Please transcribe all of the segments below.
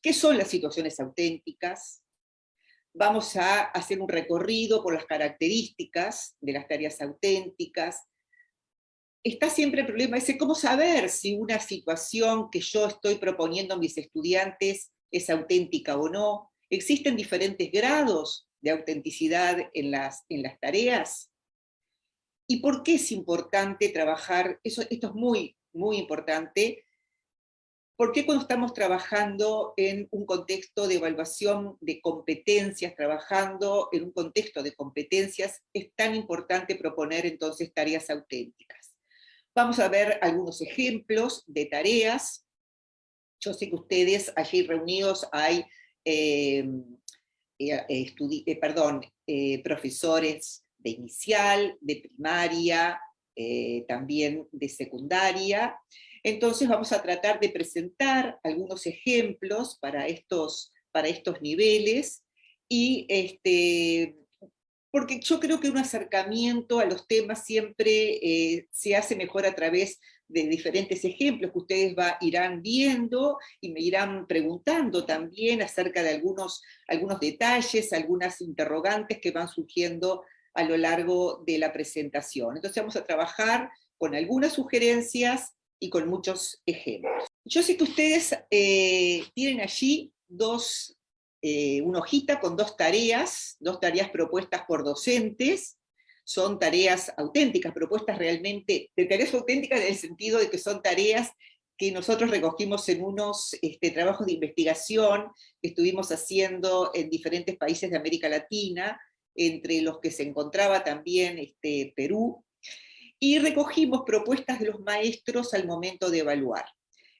¿Qué son las situaciones auténticas? Vamos a hacer un recorrido por las características de las tareas auténticas. Está siempre el problema ese, ¿cómo saber si una situación que yo estoy proponiendo a mis estudiantes es auténtica o no? ¿Existen diferentes grados de autenticidad en las tareas? ¿Y por qué es importante trabajar? Esto es muy, muy importante. ¿Por qué cuando estamos trabajando en un contexto de evaluación de competencias, trabajando en un contexto de competencias, es tan importante proponer entonces tareas auténticas? Vamos a ver algunos ejemplos de tareas. Yo sé que ustedes allí reunidos hay profesores de inicial, de primaria, también de secundaria. Entonces vamos a tratar de presentar algunos ejemplos para estos niveles, y porque yo creo que un acercamiento a los temas siempre se hace mejor a través de diferentes ejemplos que ustedes irán viendo y me irán preguntando también acerca de algunos detalles, algunas interrogantes que van surgiendo a lo largo de la presentación. Entonces vamos a trabajar con algunas sugerencias y con muchos ejemplos. Yo sé que ustedes tienen allí una hojita con dos tareas propuestas por docentes. Son tareas auténticas, propuestas realmente, de tareas auténticas en el sentido de que son tareas que nosotros recogimos en unos trabajos de investigación que estuvimos haciendo en diferentes países de América Latina, entre los que se encontraba también Perú, y recogimos propuestas de los maestros al momento de evaluar.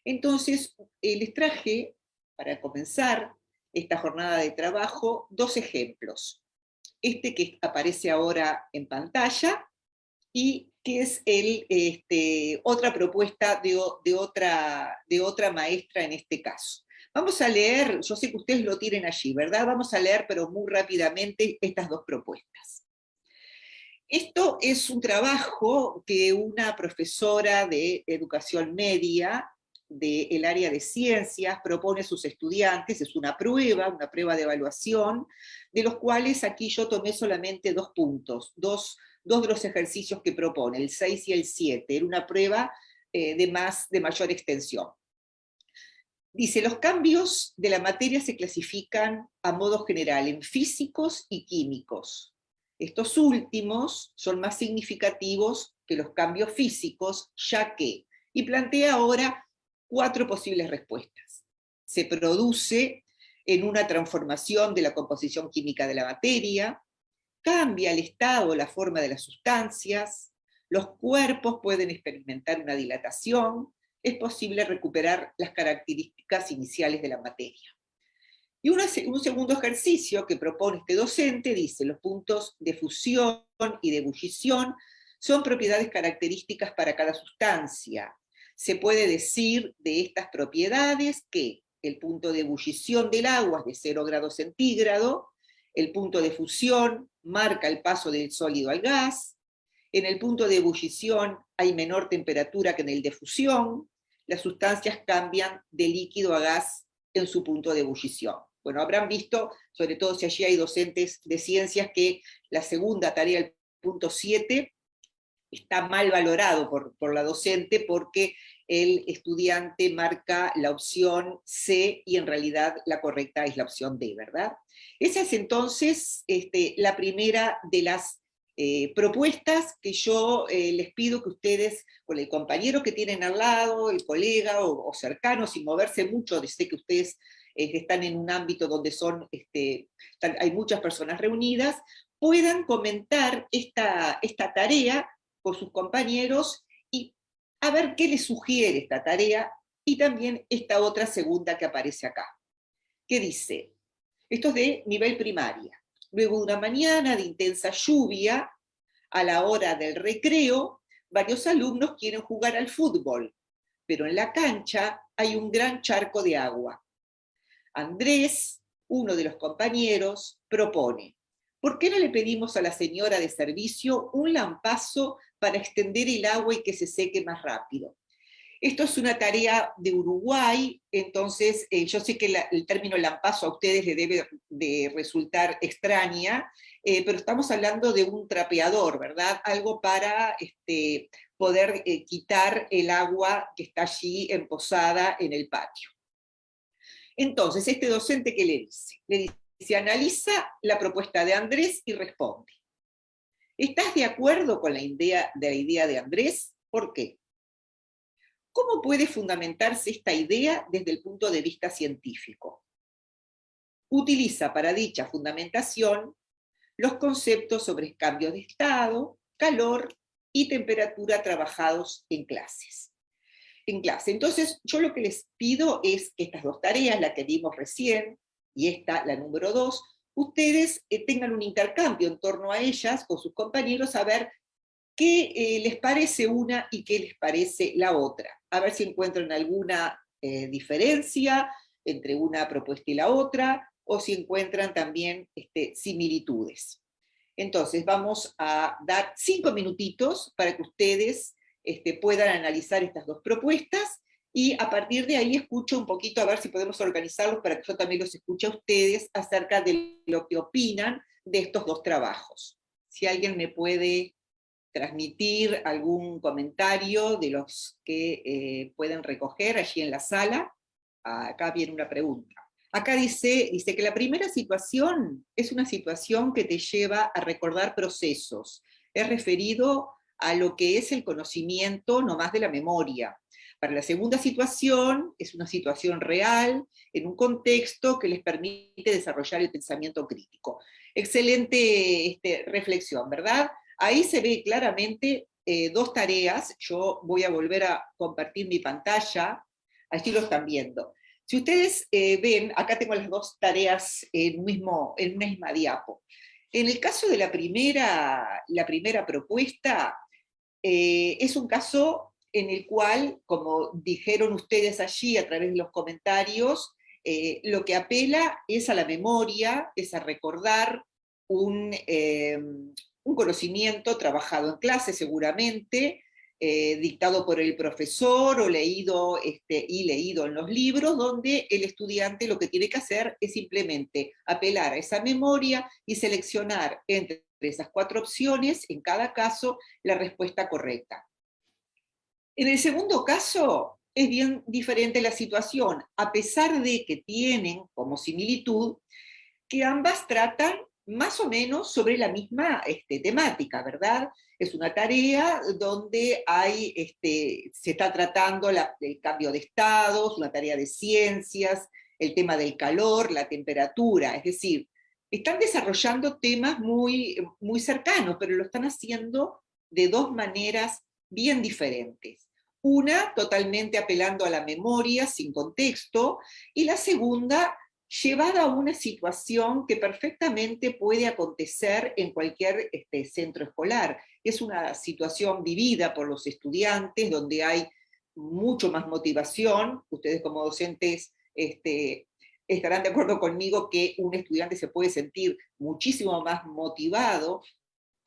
Entonces, les traje, para comenzar esta jornada de trabajo, dos ejemplos. Este que aparece ahora en pantalla, y que es otra propuesta de otra maestra en este caso. Vamos a leer, yo sé que ustedes lo tienen allí, ¿verdad? Vamos a leer, pero muy rápidamente, estas dos propuestas. Esto es un trabajo que una profesora de educación media del área de ciencias propone a sus estudiantes. Es una prueba de evaluación, de los cuales aquí yo tomé solamente 2 puntos, dos de los ejercicios que propone, el 6 y el 7, era una prueba de mayor extensión. Dice, los cambios de la materia se clasifican a modo general en físicos y químicos. Estos últimos son más significativos que los cambios físicos, ya que, y plantea ahora 4 posibles respuestas. Se produce en una transformación de la composición química de la materia, cambia el estado o la forma de las sustancias, los cuerpos pueden experimentar una dilatación, es posible recuperar las características iniciales de la materia. Y un segundo ejercicio que propone este docente dice, los puntos de fusión y de ebullición son propiedades características para cada sustancia. Se puede decir de estas propiedades que el punto de ebullición del agua es de 0 grados centígrados, el punto de fusión marca el paso del sólido al gas, en el punto de ebullición hay menor temperatura que en el de fusión, las sustancias cambian de líquido a gas en su punto de ebullición. Bueno, habrán visto, sobre todo si allí hay docentes de ciencias, que la segunda tarea, el punto 7, está mal valorado por la docente porque el estudiante marca la opción C y en realidad la correcta es la opción D, ¿verdad? Esa es entonces la primera de las propuestas que yo les pido que ustedes, con el compañero que tienen al lado, el colega o cercano, sin moverse mucho, sé que ustedes están en un ámbito donde hay muchas personas reunidas, puedan comentar esta tarea por sus compañeros y a ver qué les sugiere esta tarea, y también esta otra segunda que aparece acá, que dice, esto es de nivel primaria, luego de una mañana de intensa lluvia, a la hora del recreo, varios alumnos quieren jugar al fútbol, pero en la cancha hay un gran charco de agua. Andrés, uno de los compañeros, propone, ¿por qué no le pedimos a la señora de servicio un lampazo para extender el agua y que se seque más rápido? Esto es una tarea de Uruguay, entonces yo sé que el término lampazo a ustedes les debe de resultar extraña, pero estamos hablando de un trapeador, ¿verdad? Algo para poder quitar el agua que está allí emposada en el patio. Entonces, este docente, ¿qué le dice? Le dice, analiza la propuesta de Andrés y responde. ¿Estás de acuerdo con la idea de Andrés? ¿Por qué? ¿Cómo puede fundamentarse esta idea desde el punto de vista científico? Utiliza para dicha fundamentación los conceptos sobre cambios de estado, calor y temperatura trabajados en clase. Entonces, yo lo que les pido es que estas dos tareas, la que vimos recién, y esta, la número 2, ustedes tengan un intercambio en torno a ellas con sus compañeros, a ver qué les parece una y qué les parece la otra. A ver si encuentran alguna diferencia entre una propuesta y la otra, o si encuentran también similitudes. Entonces, vamos a dar 5 minutitos para que ustedes puedan analizar estas dos propuestas, y a partir de ahí escucho un poquito a ver si podemos organizarlos para que yo también los escuche a ustedes acerca de lo que opinan de estos dos trabajos. Si alguien me puede transmitir algún comentario de los que pueden recoger allí en la sala. Acá viene una pregunta. Acá dice que la primera situación es una situación que te lleva a recordar procesos. Es referido a lo que es el conocimiento, no más de la memoria. Para la segunda situación, es una situación real, en un contexto que les permite desarrollar el pensamiento crítico. Excelente reflexión, ¿verdad? Ahí se ve claramente dos tareas. Yo voy a volver a compartir mi pantalla, allí lo están viendo. Si ustedes ven, acá tengo las dos tareas en una misma diapo. En el caso de la primera propuesta, es un caso en el cual, como dijeron ustedes allí a través de los comentarios, lo que apela es a la memoria, es a recordar un conocimiento trabajado en clase seguramente, dictado por el profesor o leído en los libros, donde el estudiante lo que tiene que hacer es simplemente apelar a esa memoria y seleccionar entre esas 4 opciones, en cada caso, la respuesta correcta. En el segundo caso, es bien diferente la situación, a pesar de que tienen como similitud que ambas tratan más o menos sobre la misma temática, ¿verdad? Es una tarea donde se está tratando el cambio de estados, una tarea de ciencias, el tema del calor, la temperatura, es decir, están desarrollando temas muy, muy cercanos, pero lo están haciendo de dos maneras bien diferentes. Una totalmente apelando a la memoria, sin contexto, y la segunda llevada a una situación que perfectamente puede acontecer en cualquier centro escolar. Es una situación vivida por los estudiantes, donde hay mucho más motivación. Ustedes como docentes estarán de acuerdo conmigo que un estudiante se puede sentir muchísimo más motivado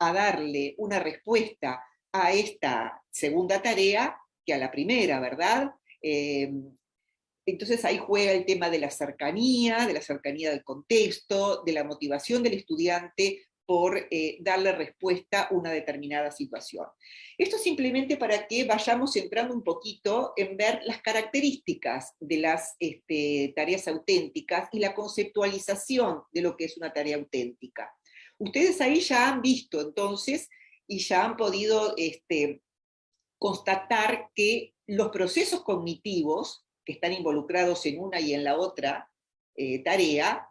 a darle una respuesta a esta segunda tarea que a la primera, ¿verdad? Entonces ahí juega el tema de la cercanía del contexto, de la motivación del estudiante por darle respuesta a una determinada situación. Esto simplemente para que vayamos entrando un poquito en ver las características de las tareas auténticas y la conceptualización de lo que es una tarea auténtica. Ustedes ahí ya han visto entonces y ya han podido constatar que los procesos cognitivos que están involucrados en una y en la otra tarea,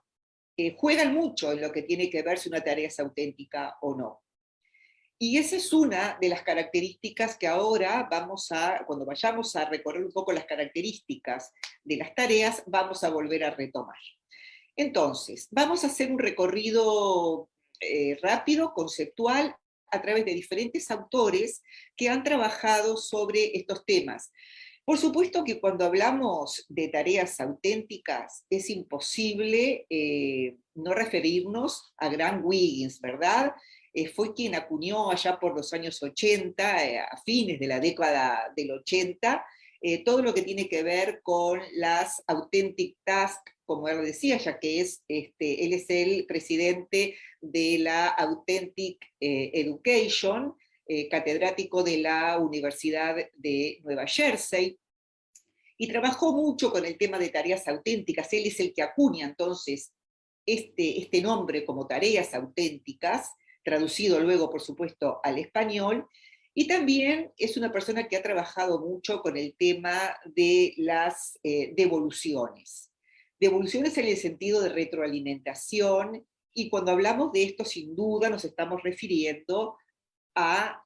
juegan mucho en lo que tiene que ver si una tarea es auténtica o no. Y esa es una de las características que ahora cuando vayamos a recorrer un poco las características de las tareas, vamos a volver a retomar. Entonces, vamos a hacer un recorrido rápido, conceptual, a través de diferentes autores que han trabajado sobre estos temas. Por supuesto que cuando hablamos de tareas auténticas es imposible no referirnos a Grant Wiggins, ¿verdad? Fue quien acuñó allá por los años 80, a fines de la década del 80, todo lo que tiene que ver con las authentic tasks, como él decía, ya que él es el presidente de la Authentic Education, catedrático de la Universidad de Nueva Jersey, y trabajó mucho con el tema de tareas auténticas. Él es el que acuña entonces este nombre como tareas auténticas, traducido luego, por supuesto, al español, y también es una persona que ha trabajado mucho con el tema de las devoluciones. Devoluciones en el sentido de retroalimentación, y cuando hablamos de esto, sin duda, nos estamos refiriendo a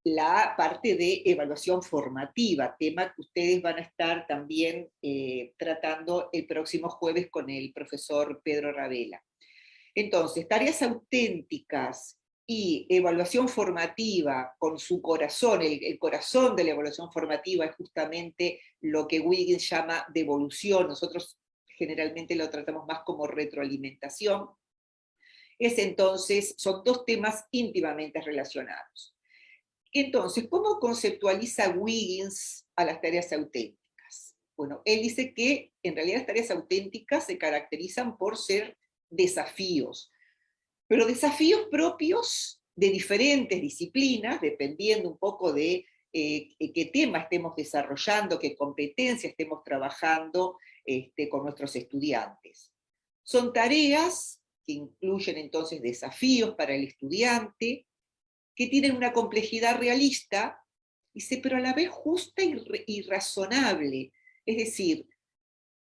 la parte de evaluación formativa, tema que ustedes van a estar también tratando el próximo jueves con el profesor Pedro Ravela. Entonces, tareas auténticas y evaluación formativa con su corazón, el corazón de la evaluación formativa es justamente lo que Wiggins llama devolución, nosotros generalmente lo tratamos más como retroalimentación, son dos temas íntimamente relacionados. Entonces, ¿cómo conceptualiza Wiggins a las tareas auténticas? Bueno, él dice que en realidad las tareas auténticas se caracterizan por ser desafíos, pero desafíos propios de diferentes disciplinas, dependiendo un poco de qué tema estemos desarrollando, qué competencia estemos trabajando con nuestros estudiantes. Son tareas que incluyen entonces desafíos para el estudiante, que tienen una complejidad realista, pero a la vez justa y razonable. Es decir,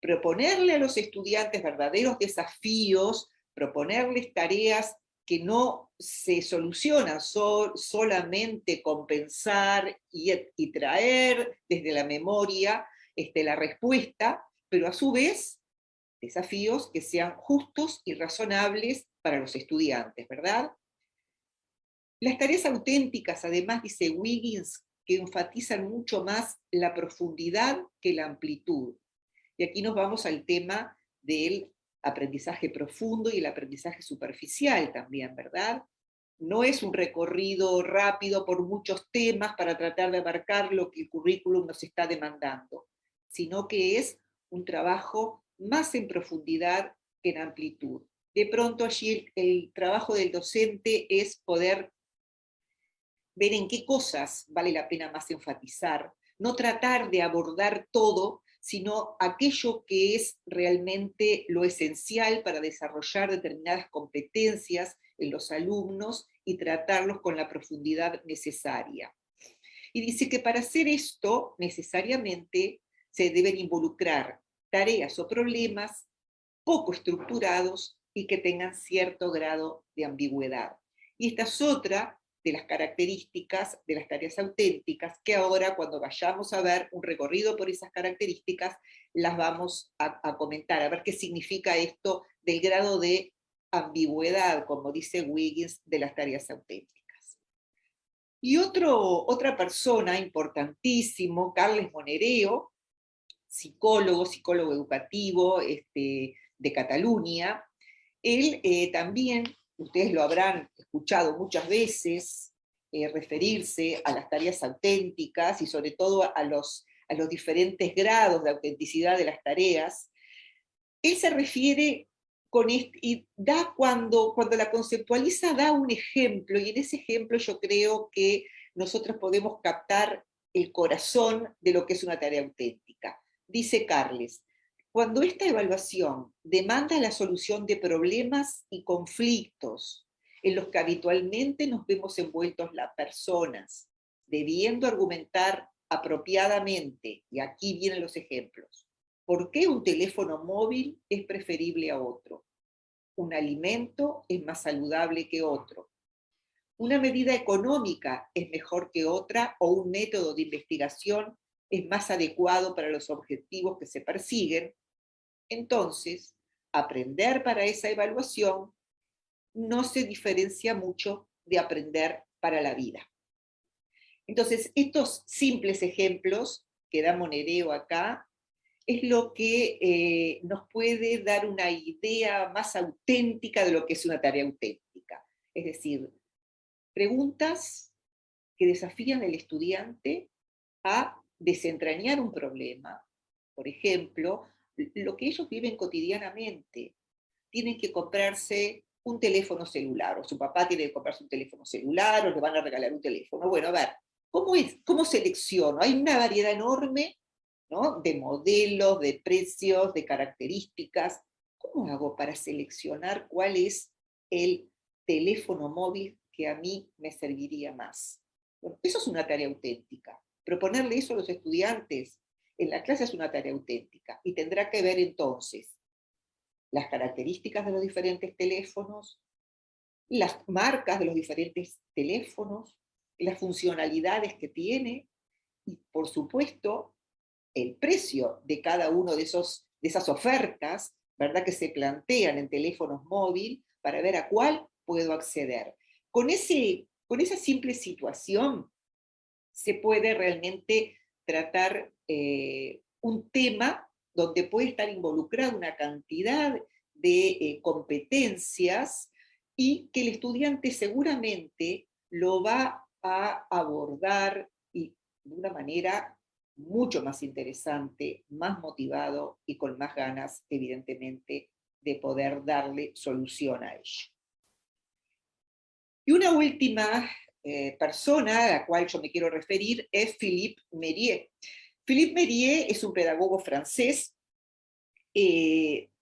proponerle a los estudiantes verdaderos desafíos, proponerles tareas que no se solucionan solamente con pensar y traer desde la memoria la respuesta, pero a su vez desafíos que sean justos y razonables para los estudiantes, ¿verdad? Las tareas auténticas, además, dice Wiggins, que enfatizan mucho más la profundidad que la amplitud. Y aquí nos vamos al tema del aprendizaje profundo y el aprendizaje superficial también, ¿verdad? No es un recorrido rápido por muchos temas para tratar de abarcar lo que el currículum nos está demandando, sino que es un trabajo más en profundidad que en amplitud. De pronto allí el trabajo del docente es poder ver en qué cosas vale la pena más enfatizar, no tratar de abordar todo, sino aquello que es realmente lo esencial para desarrollar determinadas competencias en los alumnos y tratarlos con la profundidad necesaria. Y dice que para hacer esto, necesariamente, se deben involucrar tareas o problemas poco estructurados y que tengan cierto grado de ambigüedad. Y esta es otra de las características de las tareas auténticas, que ahora cuando vayamos a ver un recorrido por esas características, las vamos a comentar, a ver qué significa esto del grado de ambigüedad, como dice Wiggins, de las tareas auténticas. Y otra persona importantísimo, Carles Monereo, psicólogo educativo de Cataluña, él también, ustedes lo habrán escuchado muchas veces, referirse a las tareas auténticas y sobre todo a los diferentes grados de autenticidad de las tareas. Él se refiere y cuando la conceptualiza, da un ejemplo, y en ese ejemplo yo creo que nosotros podemos captar el corazón de lo que es una tarea auténtica. Dice Carles: cuando esta evaluación demanda la solución de problemas y conflictos en los que habitualmente nos vemos envueltos las personas, debiendo argumentar apropiadamente, y aquí vienen los ejemplos, ¿por qué un teléfono móvil es preferible a otro? ¿Un alimento es más saludable que otro? ¿Una medida económica es mejor que otra o un método de investigación es más adecuado para los objetivos que se persiguen? Entonces, aprender para esa evaluación no se diferencia mucho de aprender para la vida. Entonces, estos simples ejemplos que da Monereo acá es lo que nos puede dar una idea más auténtica de lo que es una tarea auténtica. Es decir, preguntas que desafían al estudiante a desentrañar un problema, por ejemplo, lo que ellos viven cotidianamente. Tienen que comprarse un teléfono celular, o su papá tiene que comprarse un teléfono celular, o le van a regalar un teléfono. Bueno, a ver, ¿cómo es? ¿Cómo selecciono? Hay una variedad enorme, ¿no?, de modelos, de precios, de características. ¿Cómo hago para seleccionar cuál es el teléfono móvil que a mí me serviría más? Bueno, eso es una tarea auténtica. Proponerle eso a los estudiantes en la clase es una tarea auténtica, y tendrá que ver entonces las características de los diferentes teléfonos, las marcas de los diferentes teléfonos, las funcionalidades que tiene, y por supuesto el precio de cada uno de esas ofertas, ¿verdad?, que se plantean en teléfonos móviles, para ver a cuál puedo acceder. Con esa simple situación se puede realmente tratar un tema donde puede estar involucrada una cantidad de competencias, y que el estudiante seguramente lo va a abordar y de una manera mucho más interesante, más motivado y con más ganas, evidentemente, de poder darle solución a ello. Y una última persona a la cual yo me quiero referir es Philippe Mérieux. Philippe Mérieux es un pedagogo francés,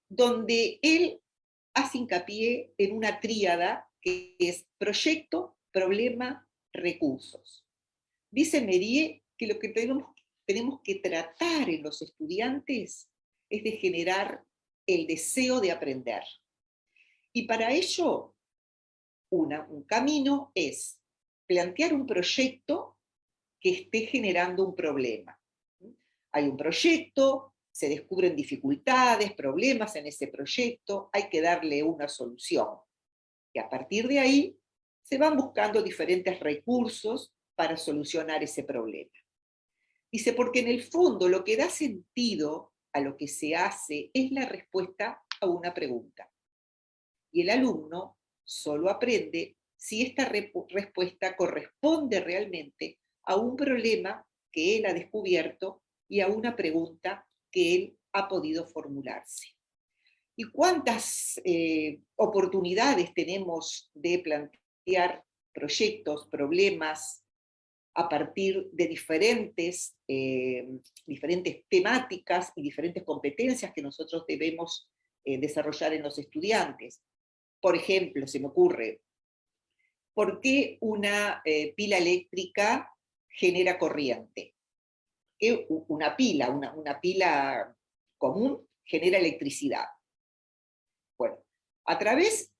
donde él hace hincapié en una tríada que es proyecto, problema, recursos. Dice Mérieux que lo que tenemos que tratar en los estudiantes es de generar el deseo de aprender. Y para ello, un camino es plantear un proyecto que esté generando un problema. Hay un proyecto, se descubren dificultades, problemas en ese proyecto, hay que darle una solución. Y a partir de ahí se van buscando diferentes recursos para solucionar ese problema. Dice, porque en el fondo lo que da sentido a lo que se hace es la respuesta a una pregunta. Y el alumno solo aprende si esta respuesta corresponde realmente a un problema que él ha descubierto y a una pregunta que él ha podido formularse. ¿Y cuántas oportunidades tenemos de plantear proyectos, problemas, a partir de diferentes temáticas y diferentes competencias que nosotros debemos desarrollar en los estudiantes? Por ejemplo, se me ocurre, ¿por qué una pila eléctrica genera corriente? Que una pila común genera electricidad. Bueno, a través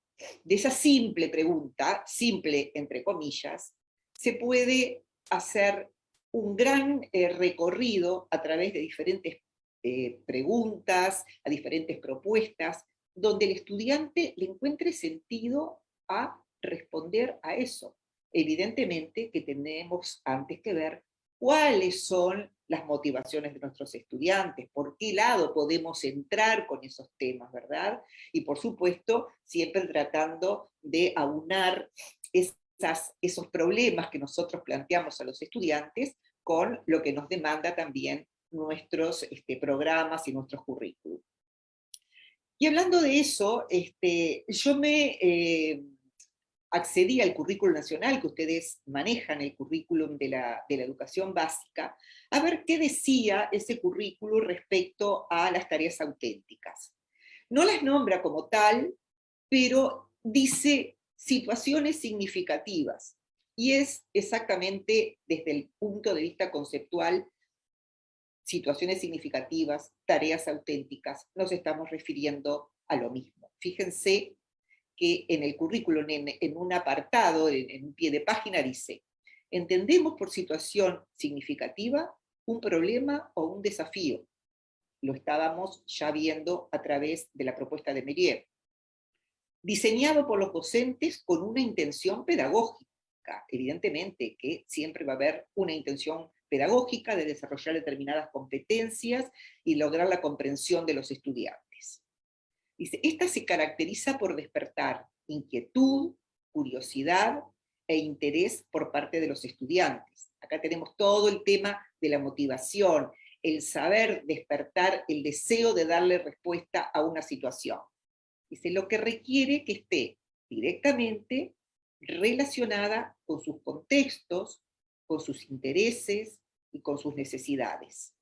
de esa simple pregunta, simple entre comillas, se puede hacer un gran recorrido a través de diferentes preguntas, a diferentes propuestas, donde el estudiante le encuentre sentido a responder a eso. Evidentemente que tenemos antes que ver cuáles son las motivaciones de nuestros estudiantes, por qué lado podemos entrar con esos temas, ¿verdad? Y por supuesto, siempre tratando de aunar esos problemas que nosotros planteamos a los estudiantes con lo que nos demanda también nuestros programas y nuestros currículum. Y hablando de eso, yo me accedí al currículum nacional, que ustedes manejan el currículum de la educación básica, a ver qué decía ese currículum respecto a las tareas auténticas. No las nombra como tal, pero dice situaciones significativas, y es exactamente desde el punto de vista conceptual, situaciones significativas, tareas auténticas, nos estamos refiriendo a lo mismo. Fíjense que en el currículum, en un apartado, en un pie de página, dice: entendemos por situación significativa un problema o un desafío. Lo estábamos ya viendo a través de la propuesta de Mérieux. Diseñado por los docentes con una intención pedagógica. Evidentemente que siempre va a haber una intención pedagógica de desarrollar determinadas competencias y lograr la comprensión de los estudiantes. Dice, esta se caracteriza por despertar inquietud, curiosidad e interés por parte de los estudiantes. Acá tenemos todo el tema de la motivación, el saber despertar el deseo de darle respuesta a una situación. Dice, lo que requiere que esté directamente relacionada con sus contextos, con sus intereses y con sus necesidades.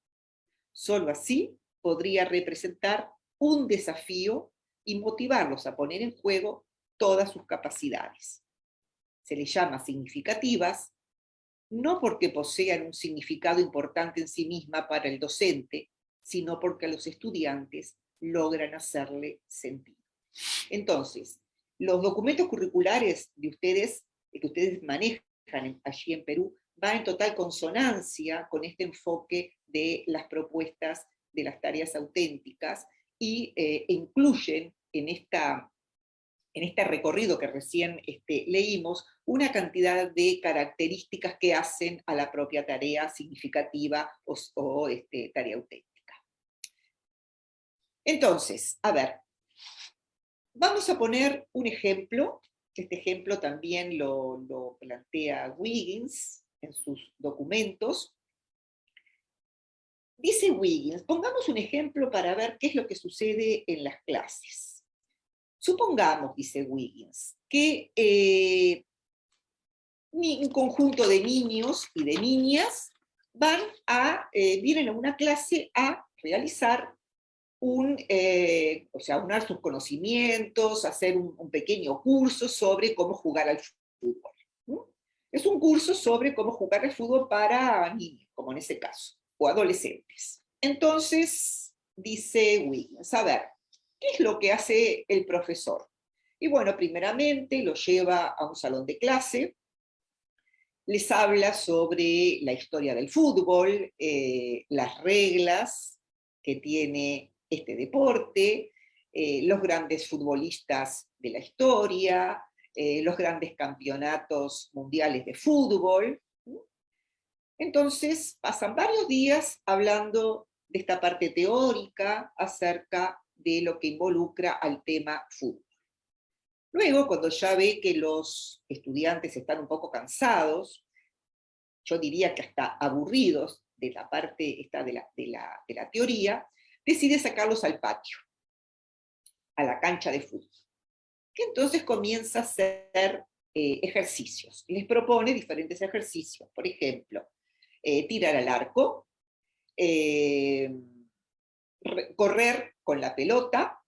Solo así podría representar un desafío y motivarlos a poner en juego todas sus capacidades. Se les llama significativas, no porque posean un significado importante en sí misma para el docente, sino porque a los estudiantes logran hacerle sentido. Entonces, los documentos curriculares de ustedes, que ustedes manejan allí en Perú, va en total consonancia con este enfoque de las propuestas de las tareas auténticas y incluyen en este recorrido que recién leímos, una cantidad de características que hacen a la propia tarea significativa o tarea auténtica. Entonces, a ver, vamos a poner un ejemplo, que este ejemplo también lo plantea Wiggins en sus documentos. Dice Wiggins, pongamos un ejemplo para ver qué es lo que sucede en las clases. Supongamos, dice Wiggins, que un conjunto de niños y de niñas vienen a una clase a realizar aunar sus conocimientos, hacer un pequeño curso sobre cómo jugar al fútbol. ¿No? Es un curso sobre cómo jugar al fútbol para niños, como en ese caso, o adolescentes. Entonces, dice Wiggins, a ver, ¿qué es lo que hace el profesor? Y bueno, primeramente lo lleva a un salón de clase, les habla sobre la historia del fútbol, las reglas que tiene este deporte, los grandes futbolistas de la historia, los grandes campeonatos mundiales de fútbol. Entonces pasan varios días hablando de esta parte teórica acerca de lo que involucra al tema fútbol. Luego, cuando ya ve que los estudiantes están un poco cansados, yo diría que hasta aburridos de la parte esta de la teoría, decide sacarlos al patio, a la cancha de fútbol. Que entonces comienza a hacer ejercicios. Les propone diferentes ejercicios. Por ejemplo, tirar al arco, correr con la pelota,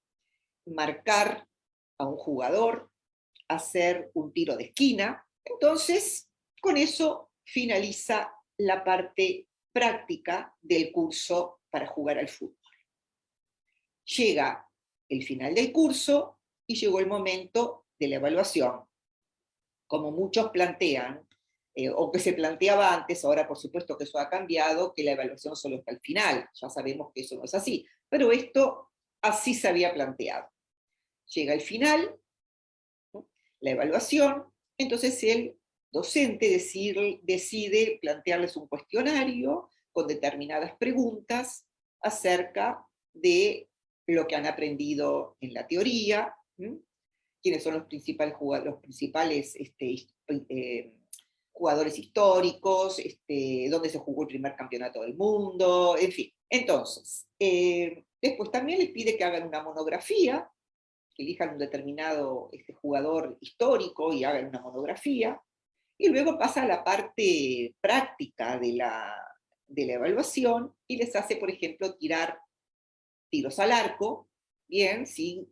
marcar a un jugador, hacer un tiro de esquina. Entonces, con eso finaliza la parte práctica del curso para jugar al fútbol. Llega el final del curso y llegó el momento de la evaluación. Como muchos plantean, o que se planteaba antes, ahora por supuesto que eso ha cambiado, que la evaluación solo está al final, ya sabemos que eso no es así, pero esto así se había planteado. Llega el final, ¿no? La evaluación, entonces el docente decide plantearles un cuestionario con determinadas preguntas acerca de lo que han aprendido en la teoría, quiénes son los principales jugadores históricos, dónde se jugó el primer campeonato del mundo, en fin. Entonces, después también les pide que hagan una monografía, que elijan un determinado jugador histórico y hagan una monografía, y luego pasa a la parte práctica de la evaluación y les hace, por ejemplo, tirar tiros al arco, bien, sí,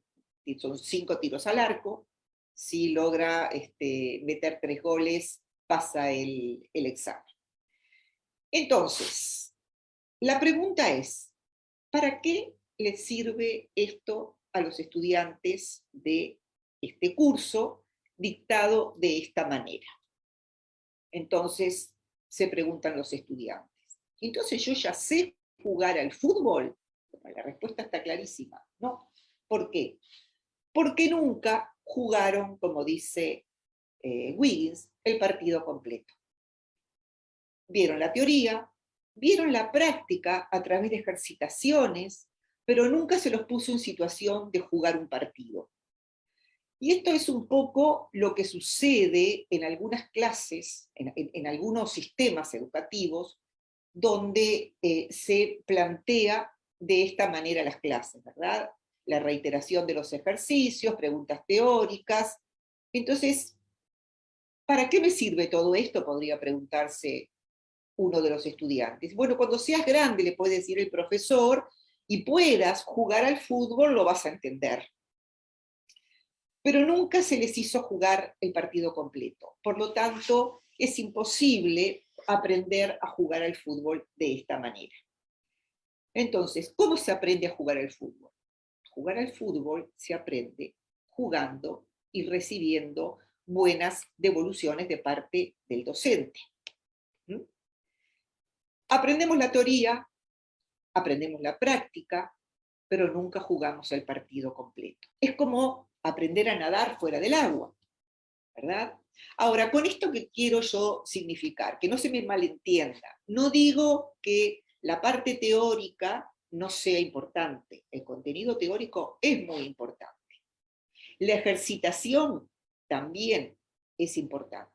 son 5 tiros al arco, si logra meter 3 goles, pasa el examen. Entonces, la pregunta es, ¿para qué les sirve esto a los estudiantes de este curso dictado de esta manera? Entonces, se preguntan los estudiantes. Entonces, ¿yo ya sé jugar al fútbol? La respuesta está clarísima, ¿no? ¿Por qué? Porque nunca jugaron, como dice Wiggins, el partido completo. Vieron la teoría, vieron la práctica a través de ejercitaciones, pero nunca se los puso en situación de jugar un partido. Y esto es un poco lo que sucede en algunas clases, en algunos sistemas educativos, donde se plantea de esta manera las clases, ¿verdad? La reiteración de los ejercicios, preguntas teóricas. Entonces, ¿para qué me sirve todo esto? Podría preguntarse uno de los estudiantes. Bueno, cuando seas grande, le puede decir el profesor, y puedas jugar al fútbol, lo vas a entender. Pero nunca se les hizo jugar el partido completo. Por lo tanto, es imposible aprender a jugar al fútbol de esta manera. Entonces, ¿cómo se aprende a jugar al fútbol? Jugar al fútbol se aprende jugando y recibiendo buenas devoluciones de parte del docente. ¿Mm? Aprendemos la teoría, aprendemos la práctica, pero nunca jugamos el partido completo. Es como aprender a nadar fuera del agua, ¿verdad? Ahora, con esto que quiero yo significar, que no se me malentienda, no digo que la parte teórica no sea importante, el contenido teórico es muy importante. La ejercitación también es importante,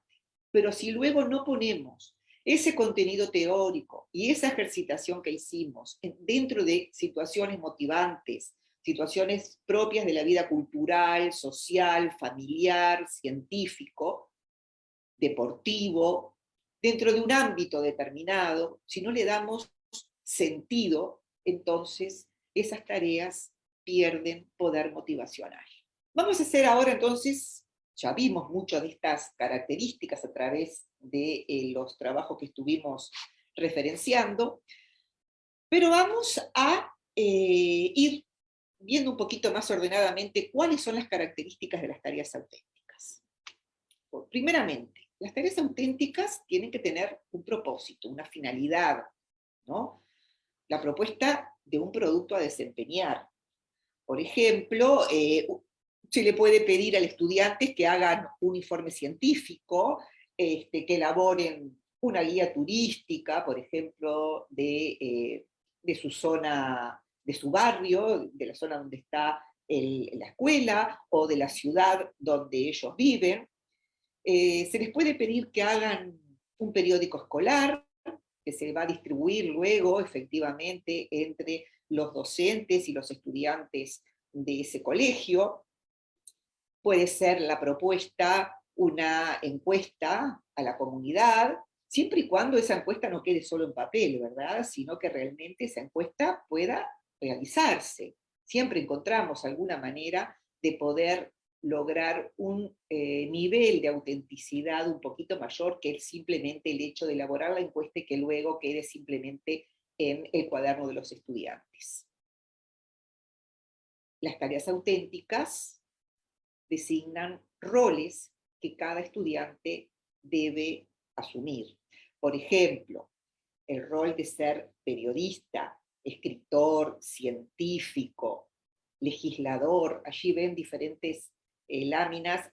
pero si luego no ponemos ese contenido teórico y esa ejercitación que hicimos dentro de situaciones motivantes, situaciones propias de la vida cultural, social, familiar, científico, deportivo, dentro de un ámbito determinado, si no le damos sentido, entonces esas tareas pierden poder motivacional. Vamos a hacer ahora entonces, ya vimos muchas de estas características a través de los trabajos que estuvimos referenciando, pero vamos a ir viendo un poquito más ordenadamente cuáles son las características de las tareas auténticas. Primeramente, las tareas auténticas tienen que tener un propósito, una finalidad, ¿no? La propuesta de un producto a desempeñar. Por ejemplo, se le puede pedir al estudiante que hagan un informe científico, que elaboren una guía turística, por ejemplo, de su zona, de su barrio, de la zona donde está la escuela, o de la ciudad donde ellos viven. Se les puede pedir que hagan un periódico escolar, que se va a distribuir luego efectivamente entre los docentes y los estudiantes de ese colegio. Puede ser la propuesta una encuesta a la comunidad, siempre y cuando esa encuesta no quede solo en papel, ¿verdad? Sino que realmente esa encuesta pueda realizarse. Siempre encontramos alguna manera de poder lograr un nivel de autenticidad un poquito mayor que simplemente el hecho de elaborar la encuesta y que luego quede simplemente en el cuaderno de los estudiantes. Las tareas auténticas designan roles que cada estudiante debe asumir. Por ejemplo, el rol de ser periodista, escritor, científico, legislador. Allí ven diferentes láminas,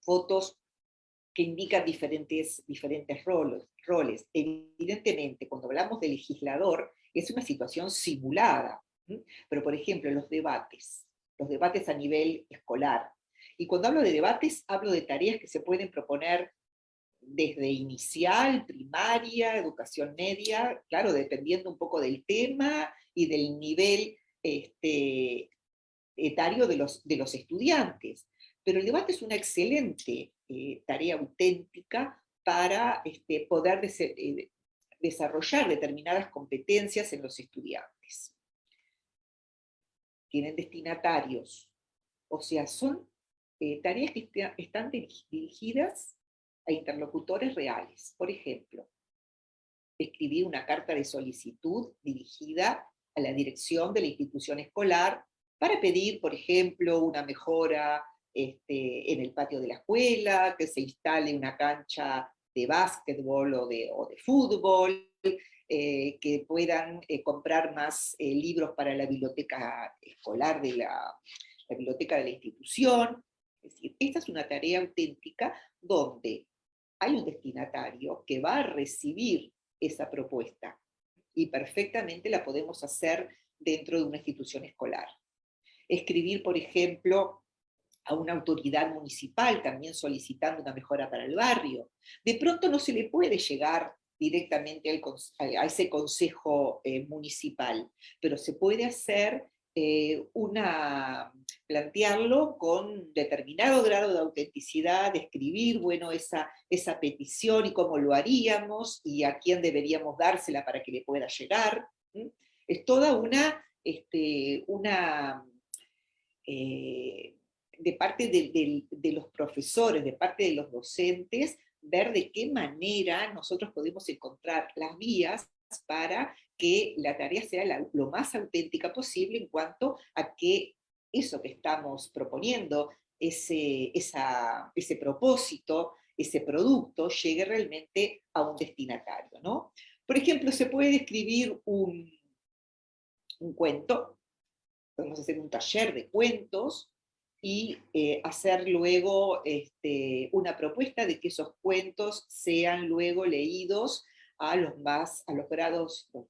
fotos que indican diferentes roles. Evidentemente, cuando hablamos de legislador, es una situación simulada. Pero, por ejemplo, los debates a nivel escolar. Y cuando hablo de debates, hablo de tareas que se pueden proponer desde inicial, primaria, educación media, claro, dependiendo un poco del tema y del nivel etario de los estudiantes. Pero el debate es una excelente tarea auténtica para poder desarrollar determinadas competencias en los estudiantes. Tienen destinatarios, o sea, son tareas que están dirigidas a interlocutores reales. Por ejemplo, escribir una carta de solicitud dirigida a la dirección de la institución escolar para pedir, por ejemplo, una mejora en el patio de la escuela, que se instale una cancha de básquetbol o de fútbol, que puedan comprar más libros para la biblioteca escolar de la biblioteca de la institución. Es decir, esta es una tarea auténtica donde hay un destinatario que va a recibir esa propuesta y perfectamente la podemos hacer dentro de una institución escolar. Escribir, por ejemplo, a una autoridad municipal también solicitando una mejora para el barrio. De pronto no se le puede llegar directamente a ese consejo municipal, pero se puede hacer plantearlo con determinado grado de autenticidad, describir, bueno, esa petición y cómo lo haríamos y a quién deberíamos dársela para que le pueda llegar. Es toda de parte de los profesores, de parte de los docentes, ver de qué manera nosotros podemos encontrar las vías para que la tarea sea lo más auténtica posible en cuanto a que eso que estamos proponiendo, ese propósito, ese producto, llegue realmente a un destinatario, ¿no? Por ejemplo, se puede escribir un cuento, podemos hacer un taller de cuentos y hacer luego una propuesta de que esos cuentos sean luego leídos a los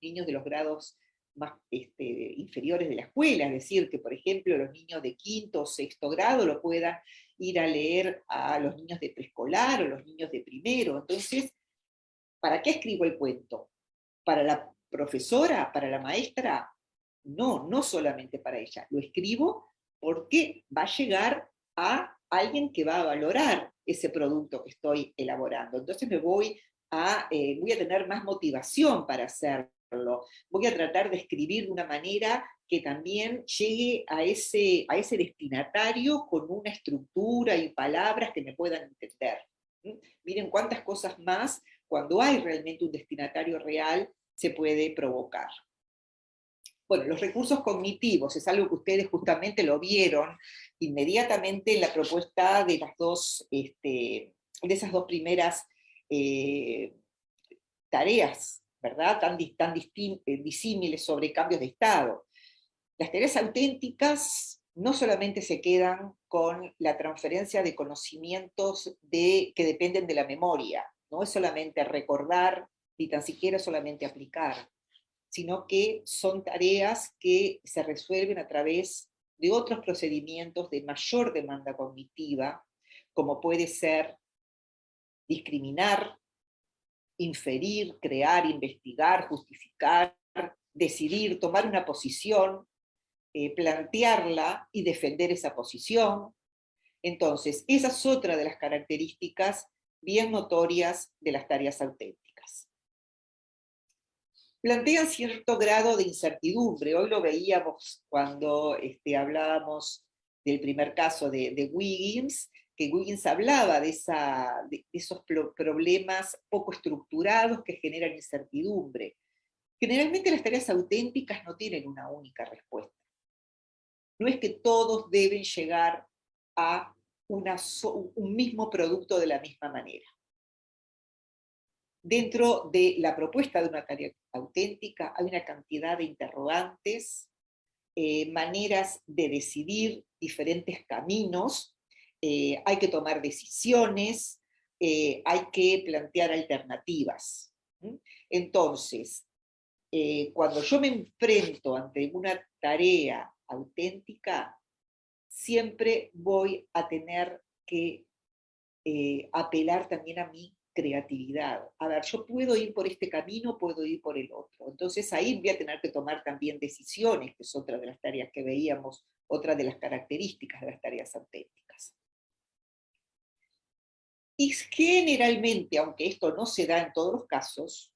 niños de los grados más inferiores de la escuela, es decir, que por ejemplo los niños de quinto o sexto grado lo puedan ir a leer a los niños de preescolar o los niños de primero. Entonces, ¿para qué escribo el cuento? ¿Para la profesora? ¿Para la maestra? No, no solamente para ella. Lo escribo porque va a llegar a alguien que va a valorar ese producto que estoy elaborando. Entonces voy a tener más motivación para hacerlo. Voy a tratar de escribir de una manera que también llegue a ese destinatario con una estructura y palabras que me puedan entender. Miren cuántas cosas más, cuando hay realmente un destinatario real, se puede provocar. Bueno, los recursos cognitivos es algo que ustedes justamente lo vieron inmediatamente en la propuesta de de esas dos primeras tareas, ¿verdad? Tan disímiles sobre cambios de estado. Las tareas auténticas no solamente se quedan con la transferencia de conocimientos que dependen de la memoria, no es solamente recordar, ni tan siquiera solamente aplicar, sino que son tareas que se resuelven a través de otros procedimientos de mayor demanda cognitiva, como puede ser discriminar, inferir, crear, investigar, justificar, decidir, tomar una posición, plantearla y defender esa posición. Entonces, esa es otra de las características bien notorias de las tareas auténticas. Plantean cierto grado de incertidumbre. Hoy lo veíamos cuando hablábamos del primer caso de Wiggins, que Wiggins hablaba de esos problemas poco estructurados que generan incertidumbre. Generalmente las tareas auténticas no tienen una única respuesta. No es que todos deben llegar a un mismo producto de la misma manera. Dentro de la propuesta de una tarea auténtica hay una cantidad de interrogantes, maneras de decidir, diferentes caminos, hay que tomar decisiones, hay que plantear alternativas. Entonces, cuando yo me enfrento ante una tarea auténtica, siempre voy a tener que apelar también a mi creatividad. A ver, yo puedo ir por este camino, puedo ir por el otro. Entonces ahí voy a tener que tomar también decisiones, que es otra de las tareas que veíamos, otra de las características de las tareas auténticas. Y generalmente, aunque esto no se da en todos los casos,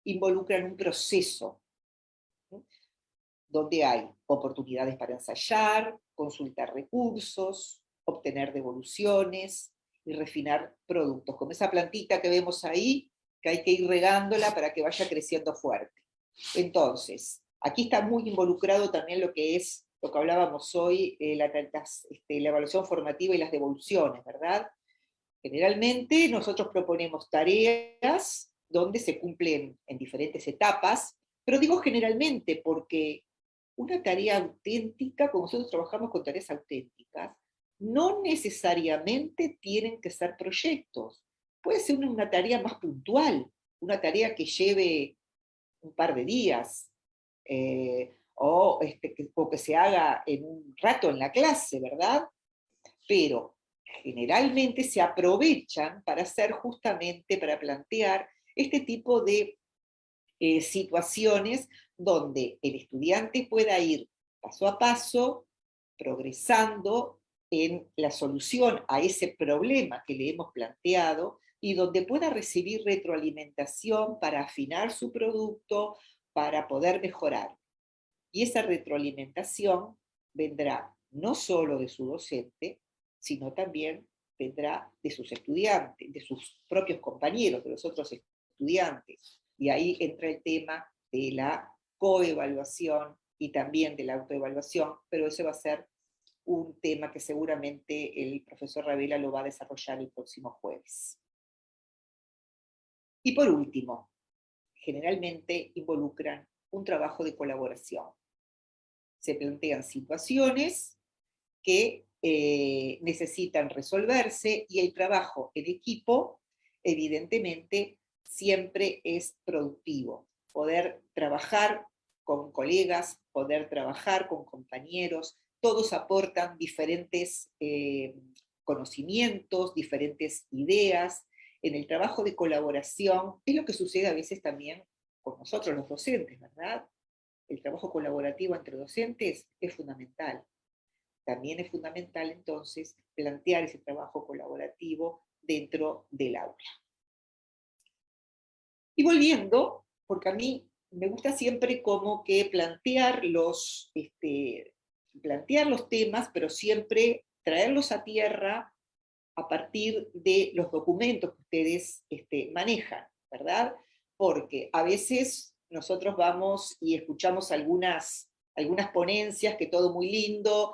involucran un proceso, ¿no?, donde hay oportunidades para ensayar, consultar recursos, obtener devoluciones y refinar productos, como esa plantita que vemos ahí, que hay que ir regándola para que vaya creciendo fuerte. Entonces, aquí está muy involucrado también lo que hablábamos hoy, la evaluación formativa y las devoluciones, ¿verdad? Generalmente nosotros proponemos tareas donde se cumplen en diferentes etapas, pero digo generalmente porque una tarea auténtica, como nosotros trabajamos con tareas auténticas, no necesariamente tienen que ser proyectos. Puede ser una tarea más puntual, una tarea que lleve un par de días, o que se haga en un rato en la clase, ¿verdad? pero generalmente se aprovechan para hacer justamente, para plantear este tipo de situaciones donde el estudiante pueda ir paso a paso, progresando en la solución a ese problema que le hemos planteado y donde pueda recibir retroalimentación para afinar su producto, para poder mejorar. Y esa retroalimentación vendrá no solo de su docente, sino también vendrá de sus estudiantes, de sus propios compañeros, de los otros estudiantes. Y ahí entra el tema de la coevaluación y también de la autoevaluación, pero eso va a ser un tema que seguramente el profesor Ravela lo va a desarrollar el próximo jueves. Y por último, generalmente involucran un trabajo de colaboración. Se plantean situaciones que necesitan resolverse y el trabajo en equipo, evidentemente, siempre es productivo. Poder trabajar con colegas, poder trabajar con compañeros, todos aportan diferentes conocimientos, diferentes ideas. En el trabajo de colaboración es lo que sucede a veces también con nosotros los docentes, ¿verdad? El trabajo colaborativo entre docentes es fundamental. También es fundamental entonces plantear ese trabajo colaborativo dentro del aula. Y volviendo, porque a mí me gusta siempre como que plantear los temas, pero siempre traerlos a tierra a partir de los documentos que ustedes manejan, ¿verdad? Porque a veces nosotros vamos y escuchamos algunas ponencias, que todo muy lindo,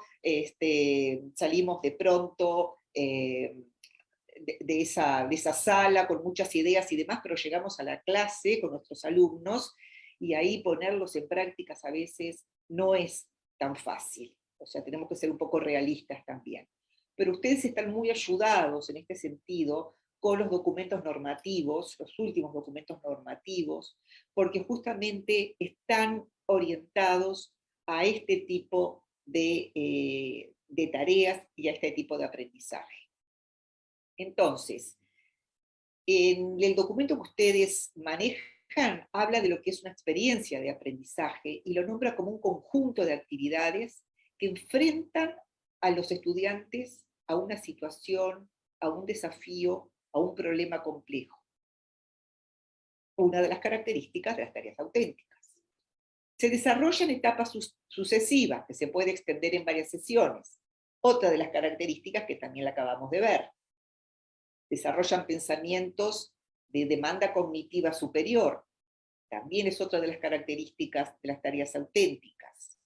salimos de pronto de esa sala con muchas ideas y demás, pero llegamos a la clase con nuestros alumnos y ahí ponerlos en prácticas a veces no es tan fácil. O sea, tenemos que ser un poco realistas también. Pero ustedes están muy ayudados en este sentido con los documentos normativos, los últimos documentos normativos, porque justamente están orientados a este tipo de tareas y a este tipo de aprendizaje. Entonces, en el documento que ustedes manejan, habla de lo que es una experiencia de aprendizaje y lo nombra como un conjunto de actividades que enfrentan a los estudiantes a una situación, a un desafío, a un problema complejo. Una de las características de las tareas auténticas. Se desarrolla en etapas sucesivas, que se puede extender en varias sesiones. Otra de las características que también la acabamos de ver. Desarrollan pensamientos de demanda cognitiva superior. También es otra de las características de las tareas auténticas.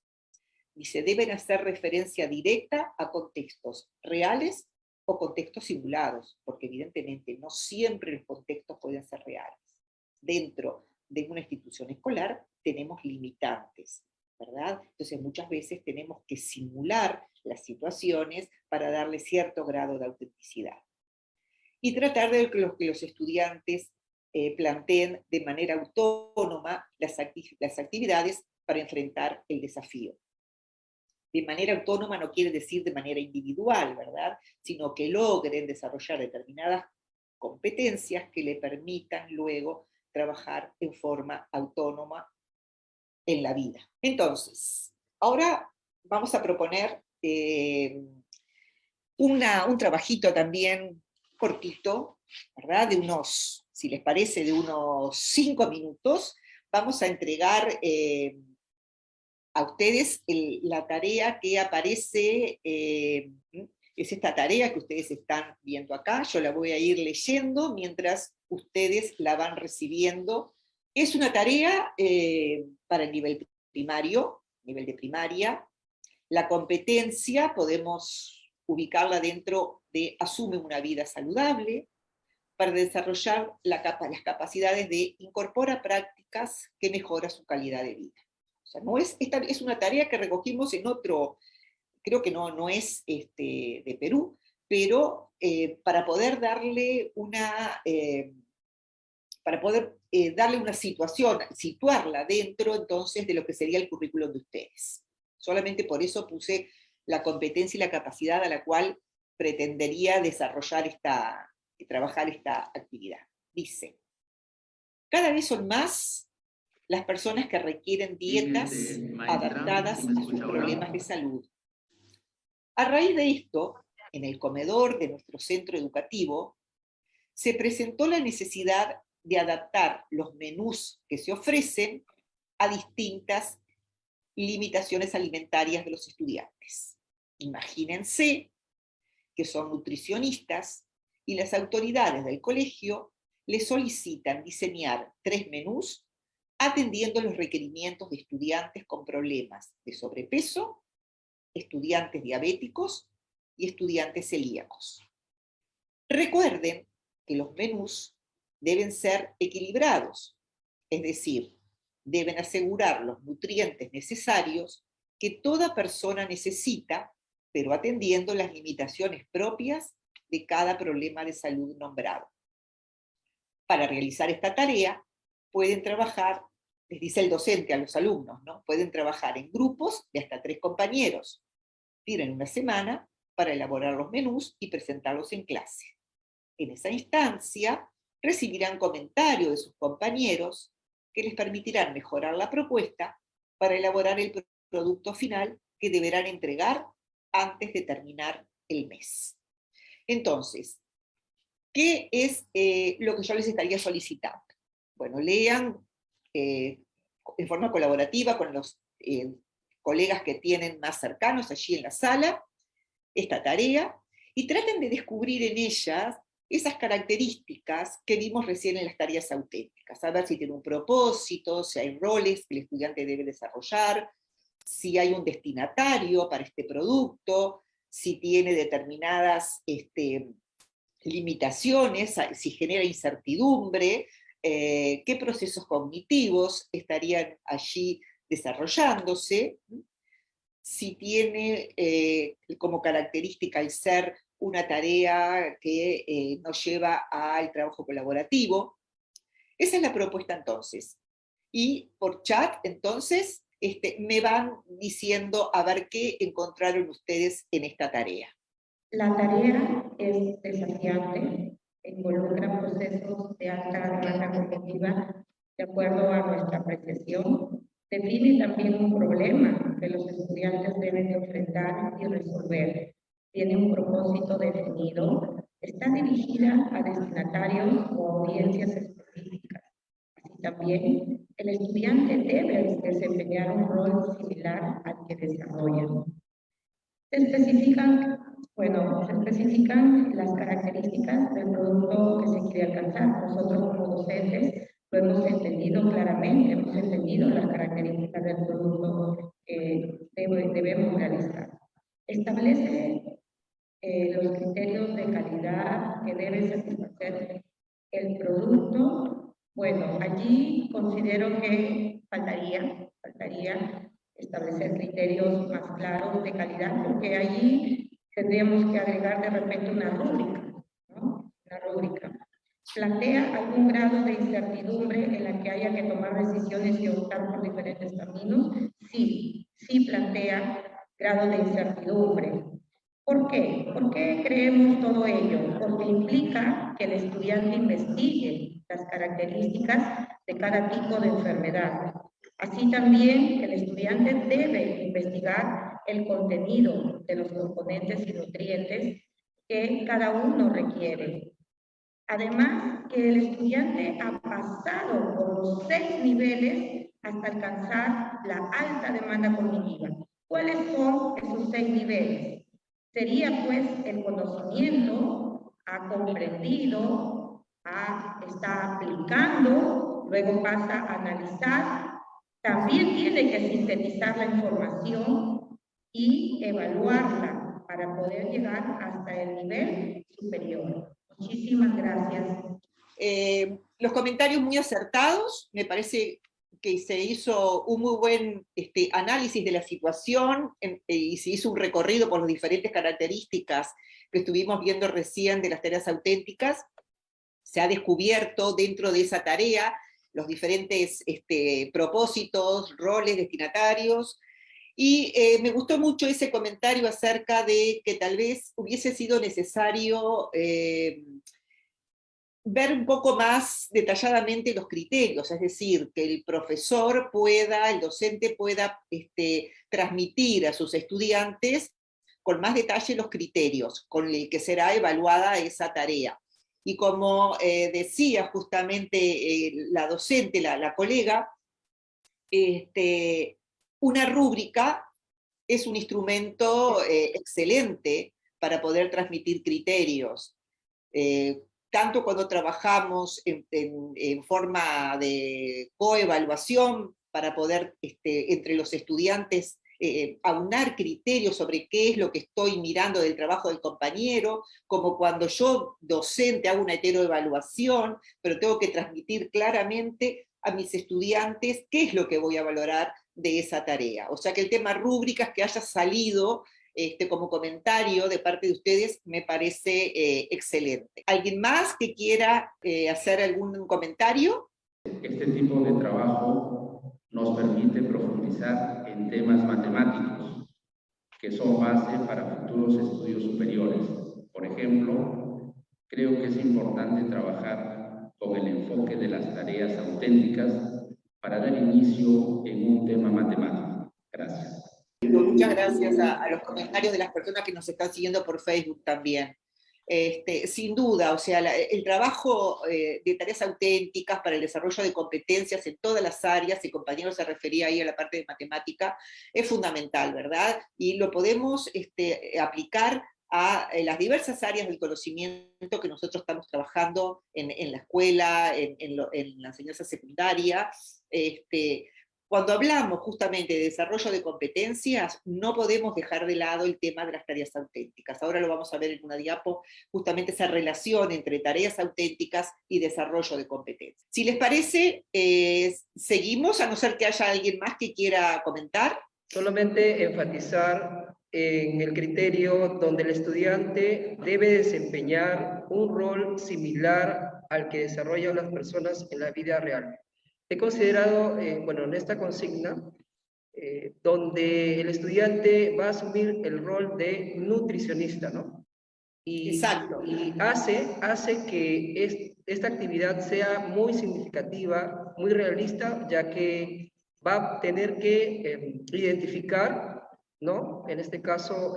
Y se deben hacer referencia directa a contextos reales o contextos simulados, porque evidentemente no siempre los contextos pueden ser reales. Dentro de una institución escolar tenemos limitantes, ¿verdad? Entonces muchas veces tenemos que simular las situaciones para darle cierto grado de autenticidad. Y tratar de que los estudiantes planteen de manera autónoma las actividades para enfrentar el desafío. De manera autónoma no quiere decir de manera individual, ¿verdad? Sino que logren desarrollar determinadas competencias que le permitan luego trabajar en forma autónoma en la vida. Entonces, ahora vamos a proponer un trabajito también cortito, ¿verdad? De unos, si les parece, de unos 5 minutos. Vamos a entregar a ustedes la tarea que aparece, es esta tarea que ustedes están viendo acá. Yo la voy a ir leyendo mientras ustedes la van recibiendo. Es una tarea para el nivel primario, nivel de primaria. La competencia podemos ubicarla dentro de asume una vida saludable, para desarrollar las capacidades de incorpora prácticas que mejoran su calidad de vida. O sea, esta es una tarea que recogimos en otro, creo que no es de Perú, pero para poder darle una situación, situarla dentro entonces de lo que sería el currículum de ustedes. Solamente por eso puse la competencia y la capacidad a la cual pretendería trabajar esta actividad. Dice, cada vez son más las personas que requieren dietas adaptadas a sus problemas de salud. A raíz de esto, en el comedor de nuestro centro educativo, se presentó la necesidad de adaptar los menús que se ofrecen a distintas limitaciones alimentarias de los estudiantes. Imagínense que son nutricionistas y las autoridades del colegio les solicitan diseñar 3 menús atendiendo los requerimientos de estudiantes con problemas de sobrepeso, estudiantes diabéticos y estudiantes celíacos. Recuerden que los menús deben ser equilibrados, es decir, deben asegurar los nutrientes necesarios que toda persona necesita, pero atendiendo las limitaciones propias de cada problema de salud nombrado. Para realizar esta tarea, pueden trabajar, les dice el docente a los alumnos, ¿no? Pueden trabajar en grupos de hasta 3 compañeros. Tienen una semana para elaborar los menús y presentarlos en clase. En esa instancia, recibirán comentarios de sus compañeros que les permitirán mejorar la propuesta para elaborar el producto final que deberán entregar antes de terminar el mes. Entonces, ¿qué es lo que yo les estaría solicitando? Bueno, lean en forma colaborativa con los colegas que tienen más cercanos allí en la sala esta tarea, y traten de descubrir en ellas esas características que vimos recién en las tareas auténticas, a ver si tiene un propósito, si hay roles que el estudiante debe desarrollar, si hay un destinatario para este producto, si tiene determinadas limitaciones, si genera incertidumbre, qué procesos cognitivos estarían allí desarrollándose, si tiene como característica el ser una tarea que nos lleva al trabajo colaborativo. Esa es la propuesta entonces. Y por chat, entonces, me van diciendo a ver qué encontraron ustedes en esta tarea. La tarea es desafiante, involucra procesos de alta demanda cognitiva de acuerdo a nuestra apreciación, define también un problema que los estudiantes deben enfrentar y resolver, tiene un propósito definido, está dirigida a destinatarios o audiencias específicas. Así también, el estudiante debe desempeñar un rol similar al que desarrolla. Se especifican las características del producto que se quiere alcanzar. Nosotros como docentes lo hemos entendido claramente, hemos entendido las características del producto que debemos realizar. Establece los criterios de calidad que debe satisfacer el producto. Bueno, allí considero que faltaría establecer criterios más claros de calidad, porque allí tendríamos que agregar de repente una rúbrica, ¿no? Una rúbrica. ¿Plantea algún grado de incertidumbre en la que haya que tomar decisiones y optar por diferentes caminos? Sí, sí plantea grado de incertidumbre. ¿Por qué? ¿Por qué creemos todo ello? Porque implica que el estudiante investigue las características de cada tipo de enfermedad. Así también el estudiante debe investigar el contenido de los componentes y nutrientes que cada uno requiere. Además, que el estudiante ha pasado por los 6 niveles hasta alcanzar la alta demanda cognitiva. ¿Cuáles son esos 6 niveles? Sería pues el conocimiento, ha comprendido, está aplicando, luego pasa a analizar, también tiene que sintetizar la información y evaluarla para poder llegar hasta el nivel superior. Muchísimas gracias. Los comentarios muy acertados, me parece que se hizo un muy buen análisis de la situación y se hizo un recorrido por las diferentes características que estuvimos viendo recién de las tareas auténticas. Se ha descubierto dentro de esa tarea los diferentes propósitos, roles, destinatarios, Y me gustó mucho ese comentario acerca de que tal vez hubiese sido necesario ver un poco más detalladamente los criterios, es decir, que el profesor pueda, el docente pueda transmitir a sus estudiantes con más detalle los criterios con el que será evaluada esa tarea. Y como decía justamente la docente, la colega, una rúbrica es un instrumento excelente para poder transmitir criterios. Tanto cuando trabajamos en forma de coevaluación para poder entre los estudiantes aunar criterios sobre qué es lo que estoy mirando del trabajo del compañero, como cuando yo, docente, hago una heteroevaluación, pero tengo que transmitir claramente a mis estudiantes qué es lo que voy a valorar de esa tarea. O sea que el tema rúbricas que haya salido como comentario de parte de ustedes me parece excelente. ¿Alguien más que quiera hacer algún comentario? Este tipo de trabajo nos permite profundizar en temas matemáticos que son base para futuros estudios superiores. Por ejemplo, creo que es importante trabajar con el enfoque de las tareas auténticas para dar inicio en un tema matemático. Gracias. Muchas gracias a los comentarios de las personas que nos están siguiendo por Facebook también. Sin duda, o sea, el trabajo de tareas auténticas para el desarrollo de competencias en todas las áreas, el compañero se refería ahí a la parte de matemática, es fundamental, ¿verdad? Y lo podemos aplicar a las diversas áreas del conocimiento que nosotros estamos trabajando en la escuela, en la enseñanza secundaria. Cuando hablamos justamente de desarrollo de competencias, no podemos dejar de lado el tema de las tareas auténticas. Ahora lo vamos a ver en una diapo, justamente esa relación entre tareas auténticas y desarrollo de competencias. Si les parece, seguimos, a no ser que haya alguien más que quiera comentar. Solamente enfatizar en el criterio donde el estudiante debe desempeñar un rol similar al que desarrollan las personas en la vida real. He considerado, bueno, en esta consigna, donde el estudiante va a asumir el rol de nutricionista, ¿no? Exacto. Y hace que esta actividad sea muy significativa, muy realista, ya que va a tener que identificar, ¿no? En este caso,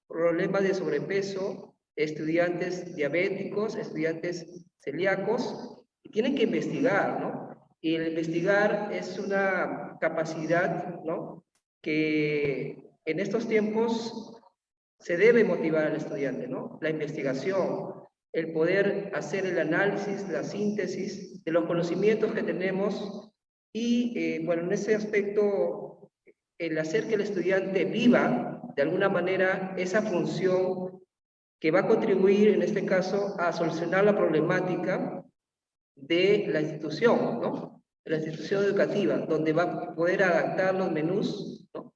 problemas de sobrepeso, estudiantes diabéticos, estudiantes celíacos, y tienen que investigar, ¿no? Y el investigar es una capacidad, ¿no? Que en estos tiempos se debe motivar al estudiante, ¿no? La investigación, el poder hacer el análisis, la síntesis de los conocimientos que tenemos y, bueno, en ese aspecto, el hacer que el estudiante viva de alguna manera esa función que va a contribuir, en este caso, a solucionar la problemática de la institución, ¿no? De la institución educativa, donde va a poder adaptar los menús, ¿no?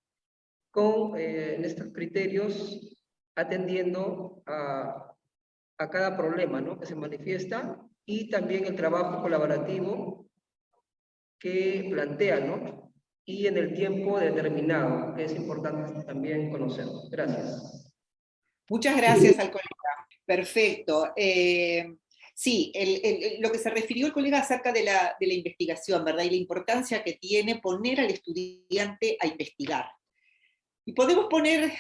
Con en estos criterios, atendiendo a cada problema, ¿no? Que se manifiesta, y también el trabajo colaborativo que plantea, ¿no? Y en el tiempo determinado, que es importante también conocer. Gracias. Muchas gracias al colega. Perfecto. Sí, lo que se refirió el colega acerca de la investigación, ¿verdad? Y la importancia que tiene poner al estudiante a investigar. Y podemos poner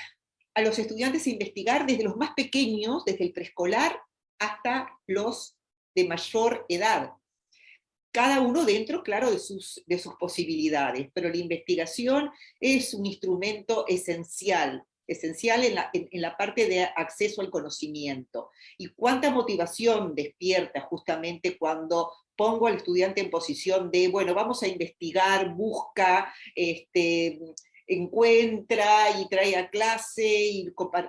a los estudiantes a investigar desde los más pequeños, desde el preescolar, hasta los de mayor edad. Cada uno dentro, claro, de sus posibilidades, pero la investigación es un instrumento esencial en la parte de acceso al conocimiento. Y cuánta motivación despierta justamente cuando pongo al estudiante en posición de, bueno, vamos a investigar, busca, encuentra y trae a clase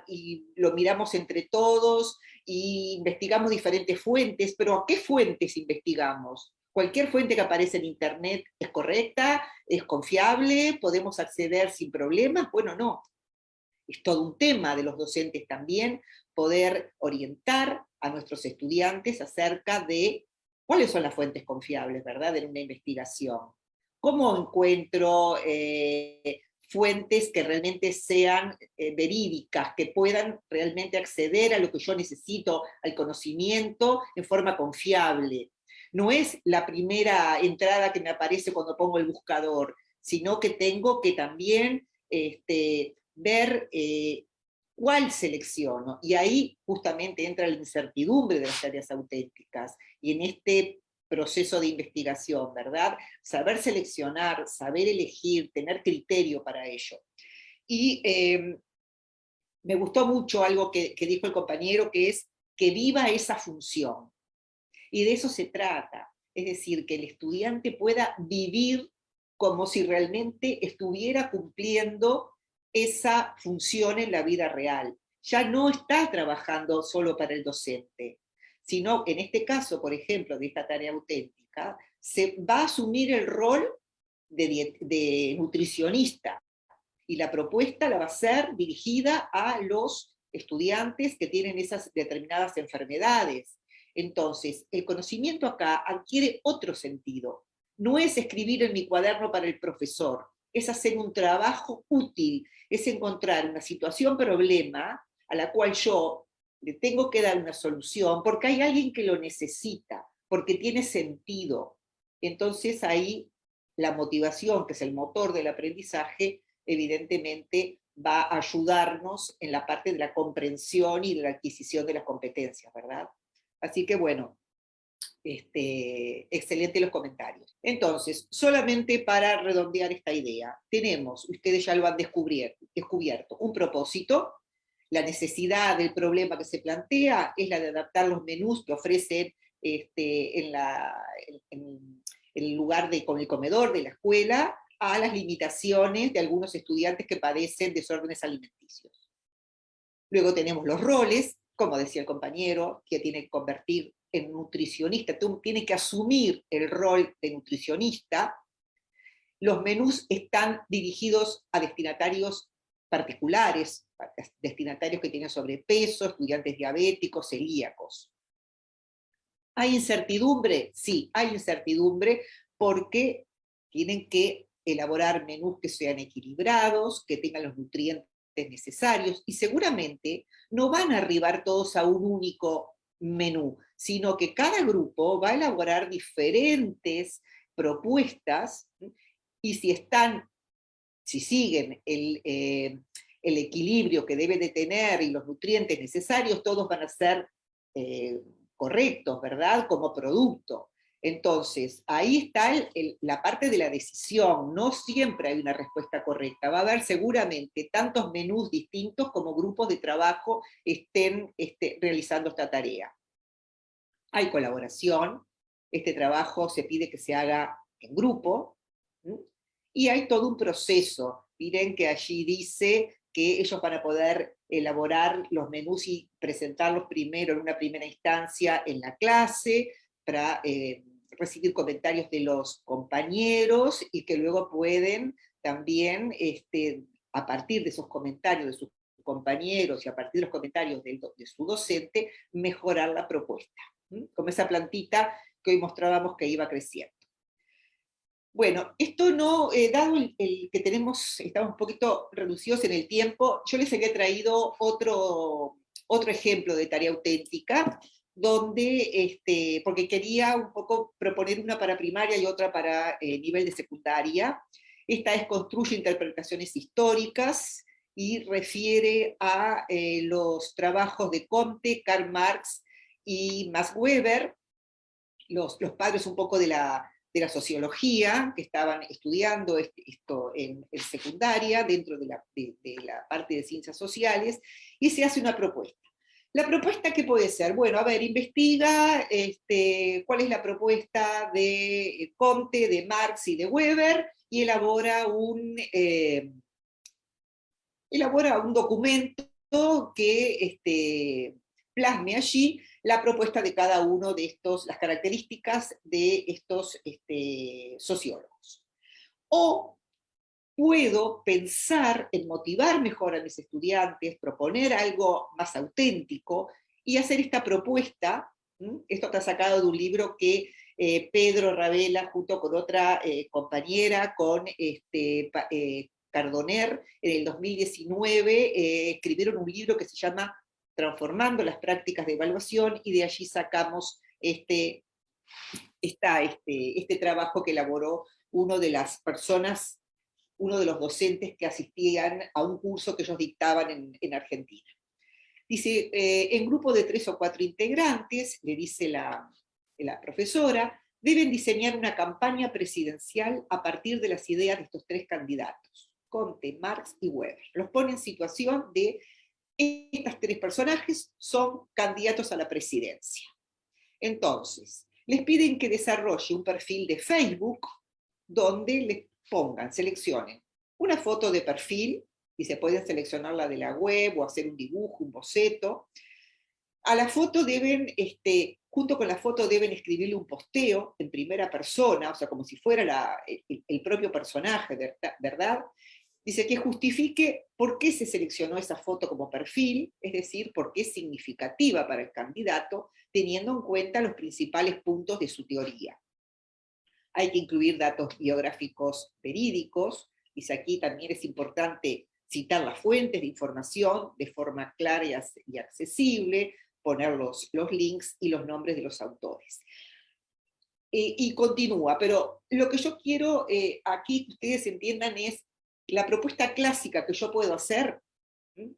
y lo miramos entre todos y investigamos diferentes fuentes, pero ¿a qué fuentes investigamos? Cualquier fuente que aparece en internet es correcta, es confiable, podemos acceder sin problemas. Bueno, no. Es todo un tema de los docentes también poder orientar a nuestros estudiantes acerca de cuáles son las fuentes confiables, ¿verdad?, de una investigación. ¿Cómo encuentro fuentes que realmente sean verídicas, que puedan realmente acceder a lo que yo necesito, al conocimiento, en forma confiable. No es la primera entrada que me aparece cuando pongo el buscador, sino que tengo que también ver cuál selecciono. Y ahí justamente entra la incertidumbre de las tareas auténticas. Y en este proceso de investigación, ¿verdad? Saber seleccionar, saber elegir, tener criterio para ello. Y me gustó mucho algo que dijo el compañero, que es que viva esa función. Y de eso se trata. Es decir, que el estudiante pueda vivir como si realmente estuviera cumpliendo esa función en la vida real. Ya no está trabajando solo para el docente, sino en este caso, por ejemplo, de esta tarea auténtica, se va a asumir el rol de nutricionista, y la propuesta la va a ser dirigida a los estudiantes que tienen esas determinadas enfermedades. Entonces, el conocimiento acá adquiere otro sentido. No es escribir en mi cuaderno para el profesor, es hacer un trabajo útil, es encontrar una situación problema a la cual yo le tengo que dar una solución porque hay alguien que lo necesita, porque tiene sentido. Entonces ahí la motivación, que es el motor del aprendizaje, evidentemente va a ayudarnos en la parte de la comprensión y de la adquisición de las competencias, ¿verdad? Así que bueno, excelente los comentarios. Entonces, solamente para redondear esta idea, tenemos, ustedes ya lo han descubierto, un propósito, la necesidad del problema que se plantea es la de adaptar los menús que ofrecen en el lugar con el comedor de la escuela a las limitaciones de algunos estudiantes que padecen desórdenes alimenticios. Luego tenemos los roles, como decía el compañero, que tiene que convertir en nutricionista, tiene que asumir el rol de nutricionista. Los menús están dirigidos a destinatarios particulares, destinatarios que tienen sobrepeso, estudiantes diabéticos, celíacos. ¿Hay incertidumbre? Sí, hay incertidumbre porque tienen que elaborar menús que sean equilibrados, que tengan los nutrientes necesarios, y seguramente no van a arribar todos a un único menú, sino que cada grupo va a elaborar diferentes propuestas, y si siguen el equilibrio que debe de tener y los nutrientes necesarios, todos van a ser correctos, ¿verdad? Como producto. Entonces, ahí está la parte de la decisión. No siempre hay una respuesta correcta. Va a haber seguramente tantos menús distintos como grupos de trabajo estén realizando esta tarea. Hay colaboración. Este trabajo se pide que se haga en grupo. Y hay todo un proceso. Miren que allí dice que ellos van a poder elaborar los menús y presentarlos primero en una primera instancia en la clase, para recibir comentarios de los compañeros, y que luego pueden también, a partir de esos comentarios de sus compañeros y a partir de los comentarios de su docente, mejorar la propuesta, como esa plantita que hoy mostrábamos que iba creciendo. Bueno, esto no, dado el que estamos un poquito reducidos en el tiempo, yo les había traído otro ejemplo de tarea auténtica, donde, porque quería un poco proponer una para primaria y otra para nivel de secundaria. Esta es Construye interpretaciones históricas, y refiere a los trabajos de Comte, Karl Marx y Max Weber, los padres un poco de la sociología, que estaban estudiando esto en secundaria, dentro de la parte de ciencias sociales, y se hace una propuesta. ¿La propuesta qué puede ser? Bueno, a ver, investiga cuál es la propuesta de Comte, de Marx y de Weber, y elabora un documento que plasme allí la propuesta de cada uno de estos, las características de estos sociólogos. O puedo pensar en motivar mejor a mis estudiantes, proponer algo más auténtico y hacer esta propuesta. Esto está sacado de un libro que Pedro Ravela, junto con otra compañera, con Cardoner, en el 2019 escribieron un libro que se llama Transformando las prácticas de evaluación, y de allí sacamos este trabajo que elaboró uno de los docentes que asistían a un curso que ellos dictaban en Argentina. Dice, en grupo de 3 o 4 integrantes, le dice la profesora, deben diseñar una campaña presidencial a partir de las ideas de estos 3 candidatos, Comte, Marx y Weber. Los pone en situación de, estos 3 personajes son candidatos a la presidencia. Entonces, les piden que desarrolle un perfil de Facebook donde les pongan, seleccionen una foto de perfil, y se pueden seleccionar la de la web o hacer un dibujo, un boceto. A la foto deben, junto con la foto deben escribirle un posteo en primera persona, o sea, como si fuera el propio personaje, ¿verdad? Dice que justifique por qué se seleccionó esa foto como perfil, es decir, por qué es significativa para el candidato, teniendo en cuenta los principales puntos de su teoría. Hay que incluir datos biográficos verídicos, dice aquí también es importante citar las fuentes de información de forma clara y accesible, poner los links y los nombres de los autores. Y continúa, pero lo que yo quiero aquí que ustedes entiendan es la propuesta clásica que yo puedo hacer,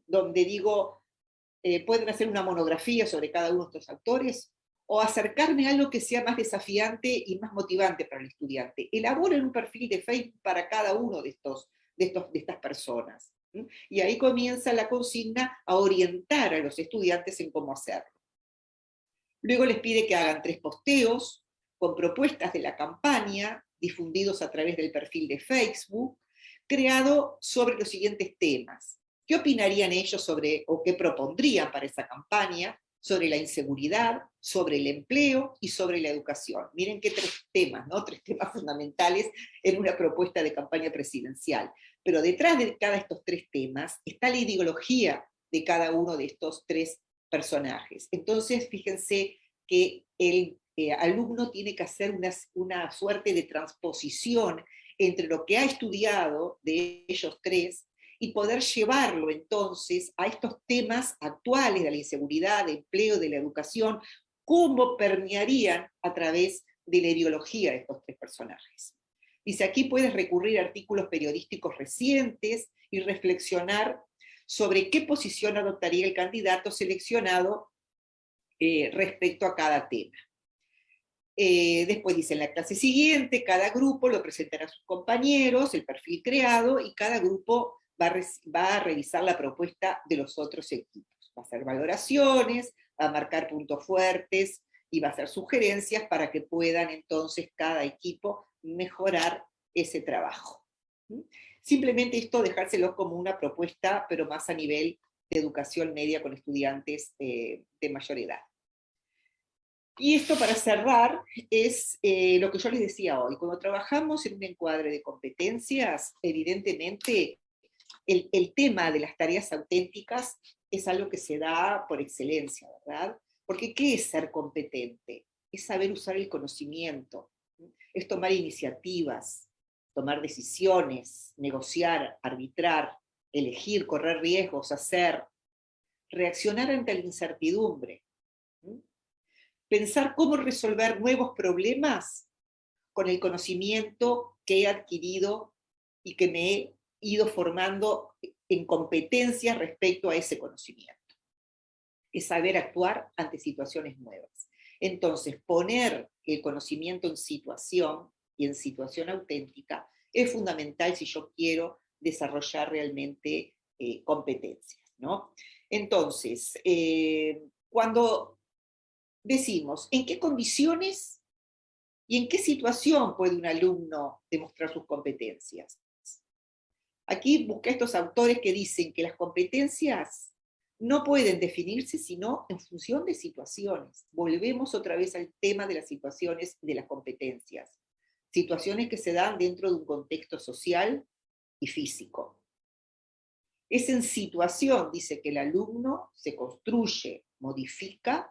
donde digo, pueden hacer una monografía sobre cada uno de estos autores, o acercarme a algo que sea más desafiante y más motivante para el estudiante. Elaboren un perfil de Facebook para cada uno de estas personas. Y ahí comienza la consigna a orientar a los estudiantes en cómo hacerlo. Luego les pide que hagan 3 posteos con propuestas de la campaña, difundidos a través del perfil de Facebook, creado sobre los siguientes temas. ¿Qué opinarían ellos sobre, o qué propondrían para esa campaña? Sobre la inseguridad, sobre el empleo y sobre la educación. Miren qué 3 temas, ¿no? 3 temas fundamentales en una propuesta de campaña presidencial. Pero detrás de cada estos 3 temas está la ideología de cada uno de estos 3 personajes. Entonces, fíjense que el alumno tiene que hacer una suerte de transposición entre lo que ha estudiado de ellos 3 y poder llevarlo entonces a estos temas actuales de la inseguridad, de empleo, de la educación, cómo permearían a través de la ideología de estos 3 personajes. Dice, aquí puedes recurrir a artículos periodísticos recientes y reflexionar sobre qué posición adoptaría el candidato seleccionado respecto a cada tema. Después dice, en la clase siguiente, cada grupo lo presentará a sus compañeros, el perfil creado, y cada grupo va a revisar la propuesta de los otros equipos. Va a hacer valoraciones, va a marcar puntos fuertes, y va a hacer sugerencias para que puedan entonces cada equipo mejorar ese trabajo. Simplemente esto dejárselo como una propuesta, pero más a nivel de educación media con estudiantes de mayor edad. Y esto, para cerrar, es lo que yo les decía hoy. Cuando trabajamos en un encuadre de competencias, evidentemente el tema de las tareas auténticas es algo que se da por excelencia, ¿verdad? Porque ¿qué es ser competente? Es saber usar el conocimiento, es tomar iniciativas, tomar decisiones, negociar, arbitrar, elegir, correr riesgos, hacer, reaccionar ante la incertidumbre, pensar cómo resolver nuevos problemas con el conocimiento que he adquirido y que me he ido formando en competencias respecto a ese conocimiento. Es saber actuar ante situaciones nuevas. Entonces, poner el conocimiento en situación y en situación auténtica es fundamental si yo quiero desarrollar realmente competencias, ¿no? Entonces, cuando decimos en qué condiciones y en qué situación puede un alumno demostrar sus competencias. Aquí busqué estos autores que dicen que las competencias no pueden definirse sino en función de situaciones. Volvemos otra vez al tema de las situaciones y de las competencias. Situaciones que se dan dentro de un contexto social y físico. Es en situación, dice, que el alumno se construye, modifica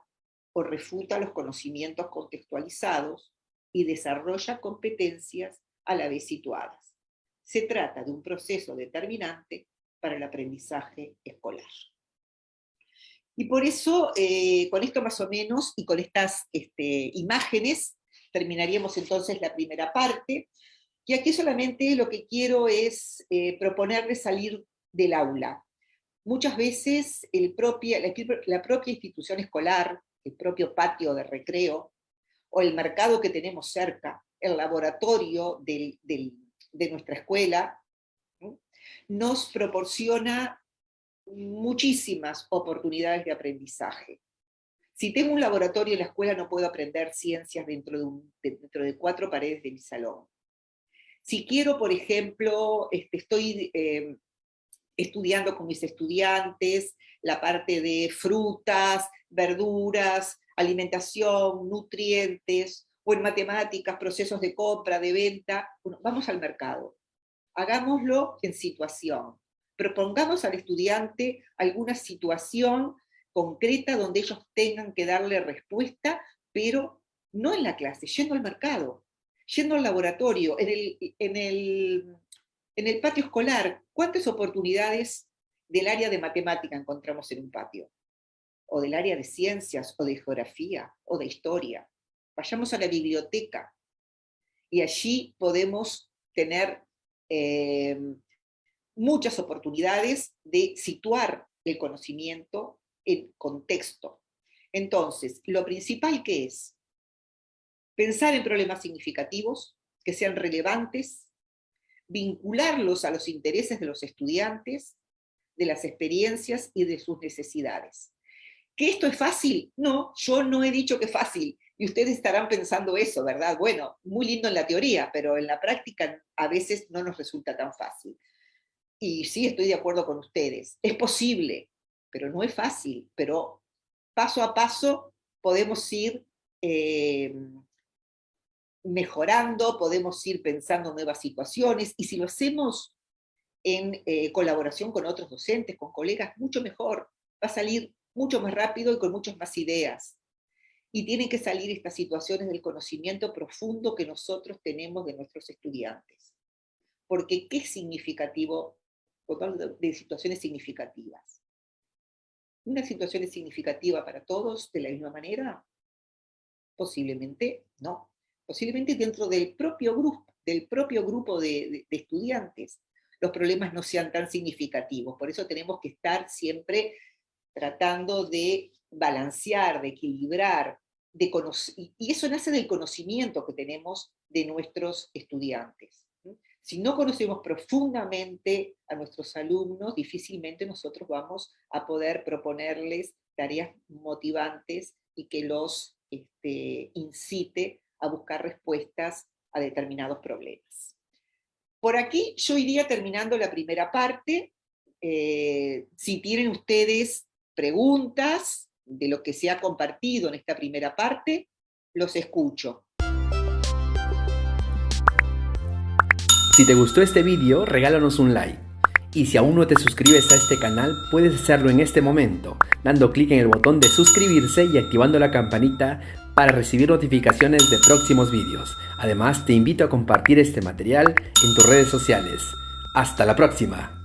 o refuta los conocimientos contextualizados y desarrolla competencias a la vez situadas. Se trata de un proceso determinante para el aprendizaje escolar. Y por eso, con esto más o menos, y con estas imágenes, terminaríamos entonces la primera parte, y aquí solamente lo que quiero es proponerles salir del aula. Muchas veces la propia institución escolar, el propio patio de recreo, o el mercado que tenemos cerca, el laboratorio de nuestra escuela, ¿no?, nos proporciona muchísimas oportunidades de aprendizaje. Si tengo un laboratorio en la escuela, no puedo aprender ciencias dentro de 4 paredes de mi salón. Si quiero, por ejemplo, estoy estudiando con mis estudiantes la parte de frutas, verduras, alimentación, nutrientes, o en matemáticas, procesos de compra, de venta, bueno, vamos al mercado. Hagámoslo en situación. Propongamos al estudiante alguna situación concreta donde ellos tengan que darle respuesta, pero no en la clase, yendo al mercado, yendo al laboratorio, en el patio escolar. ¿Cuántas oportunidades del área de matemática encontramos en un patio? O del área de ciencias, o de geografía, o de historia. Vayamos a la biblioteca, y allí podemos tener muchas oportunidades de situar el conocimiento en contexto. Entonces, lo principal que es pensar en problemas significativos, que sean relevantes, vincularlos a los intereses de los estudiantes, de las experiencias y de sus necesidades. ¿Que esto es fácil? No, yo no he dicho que es fácil, y ustedes estarán pensando eso, ¿verdad? Bueno, muy lindo en la teoría, pero en la práctica a veces no nos resulta tan fácil. Y sí, estoy de acuerdo con ustedes, es posible, pero no es fácil, pero paso a paso podemos ir mejorando, podemos ir pensando nuevas situaciones, y si lo hacemos en colaboración con otros docentes, con colegas, mucho mejor, va a salir mucho más rápido y con muchas más ideas. Y tienen que salir estas situaciones del conocimiento profundo que nosotros tenemos de nuestros estudiantes. Porque ¿qué es significativo? De situaciones significativas. ¿Una situación es significativa para todos de la misma manera? Posiblemente no. Posiblemente dentro del propio grupo de estudiantes los problemas no sean tan significativos. Por eso tenemos que estar tratando de balancear, de equilibrar, y eso nace del conocimiento que tenemos de nuestros estudiantes. Si no conocemos profundamente a nuestros alumnos, difícilmente nosotros vamos a poder proponerles tareas motivantes y que los incite a buscar respuestas a determinados problemas. Por aquí yo iría terminando la primera parte. Si tienen ustedes preguntas de lo que se ha compartido en esta primera parte, los escucho. Si te gustó este vídeo, regálanos un like. Y si aún no te suscribes a este canal, puedes hacerlo en este momento, dando clic en el botón de suscribirse y activando la campanita para recibir notificaciones de próximos vídeos. Además, te invito a compartir este material en tus redes sociales. ¡Hasta la próxima!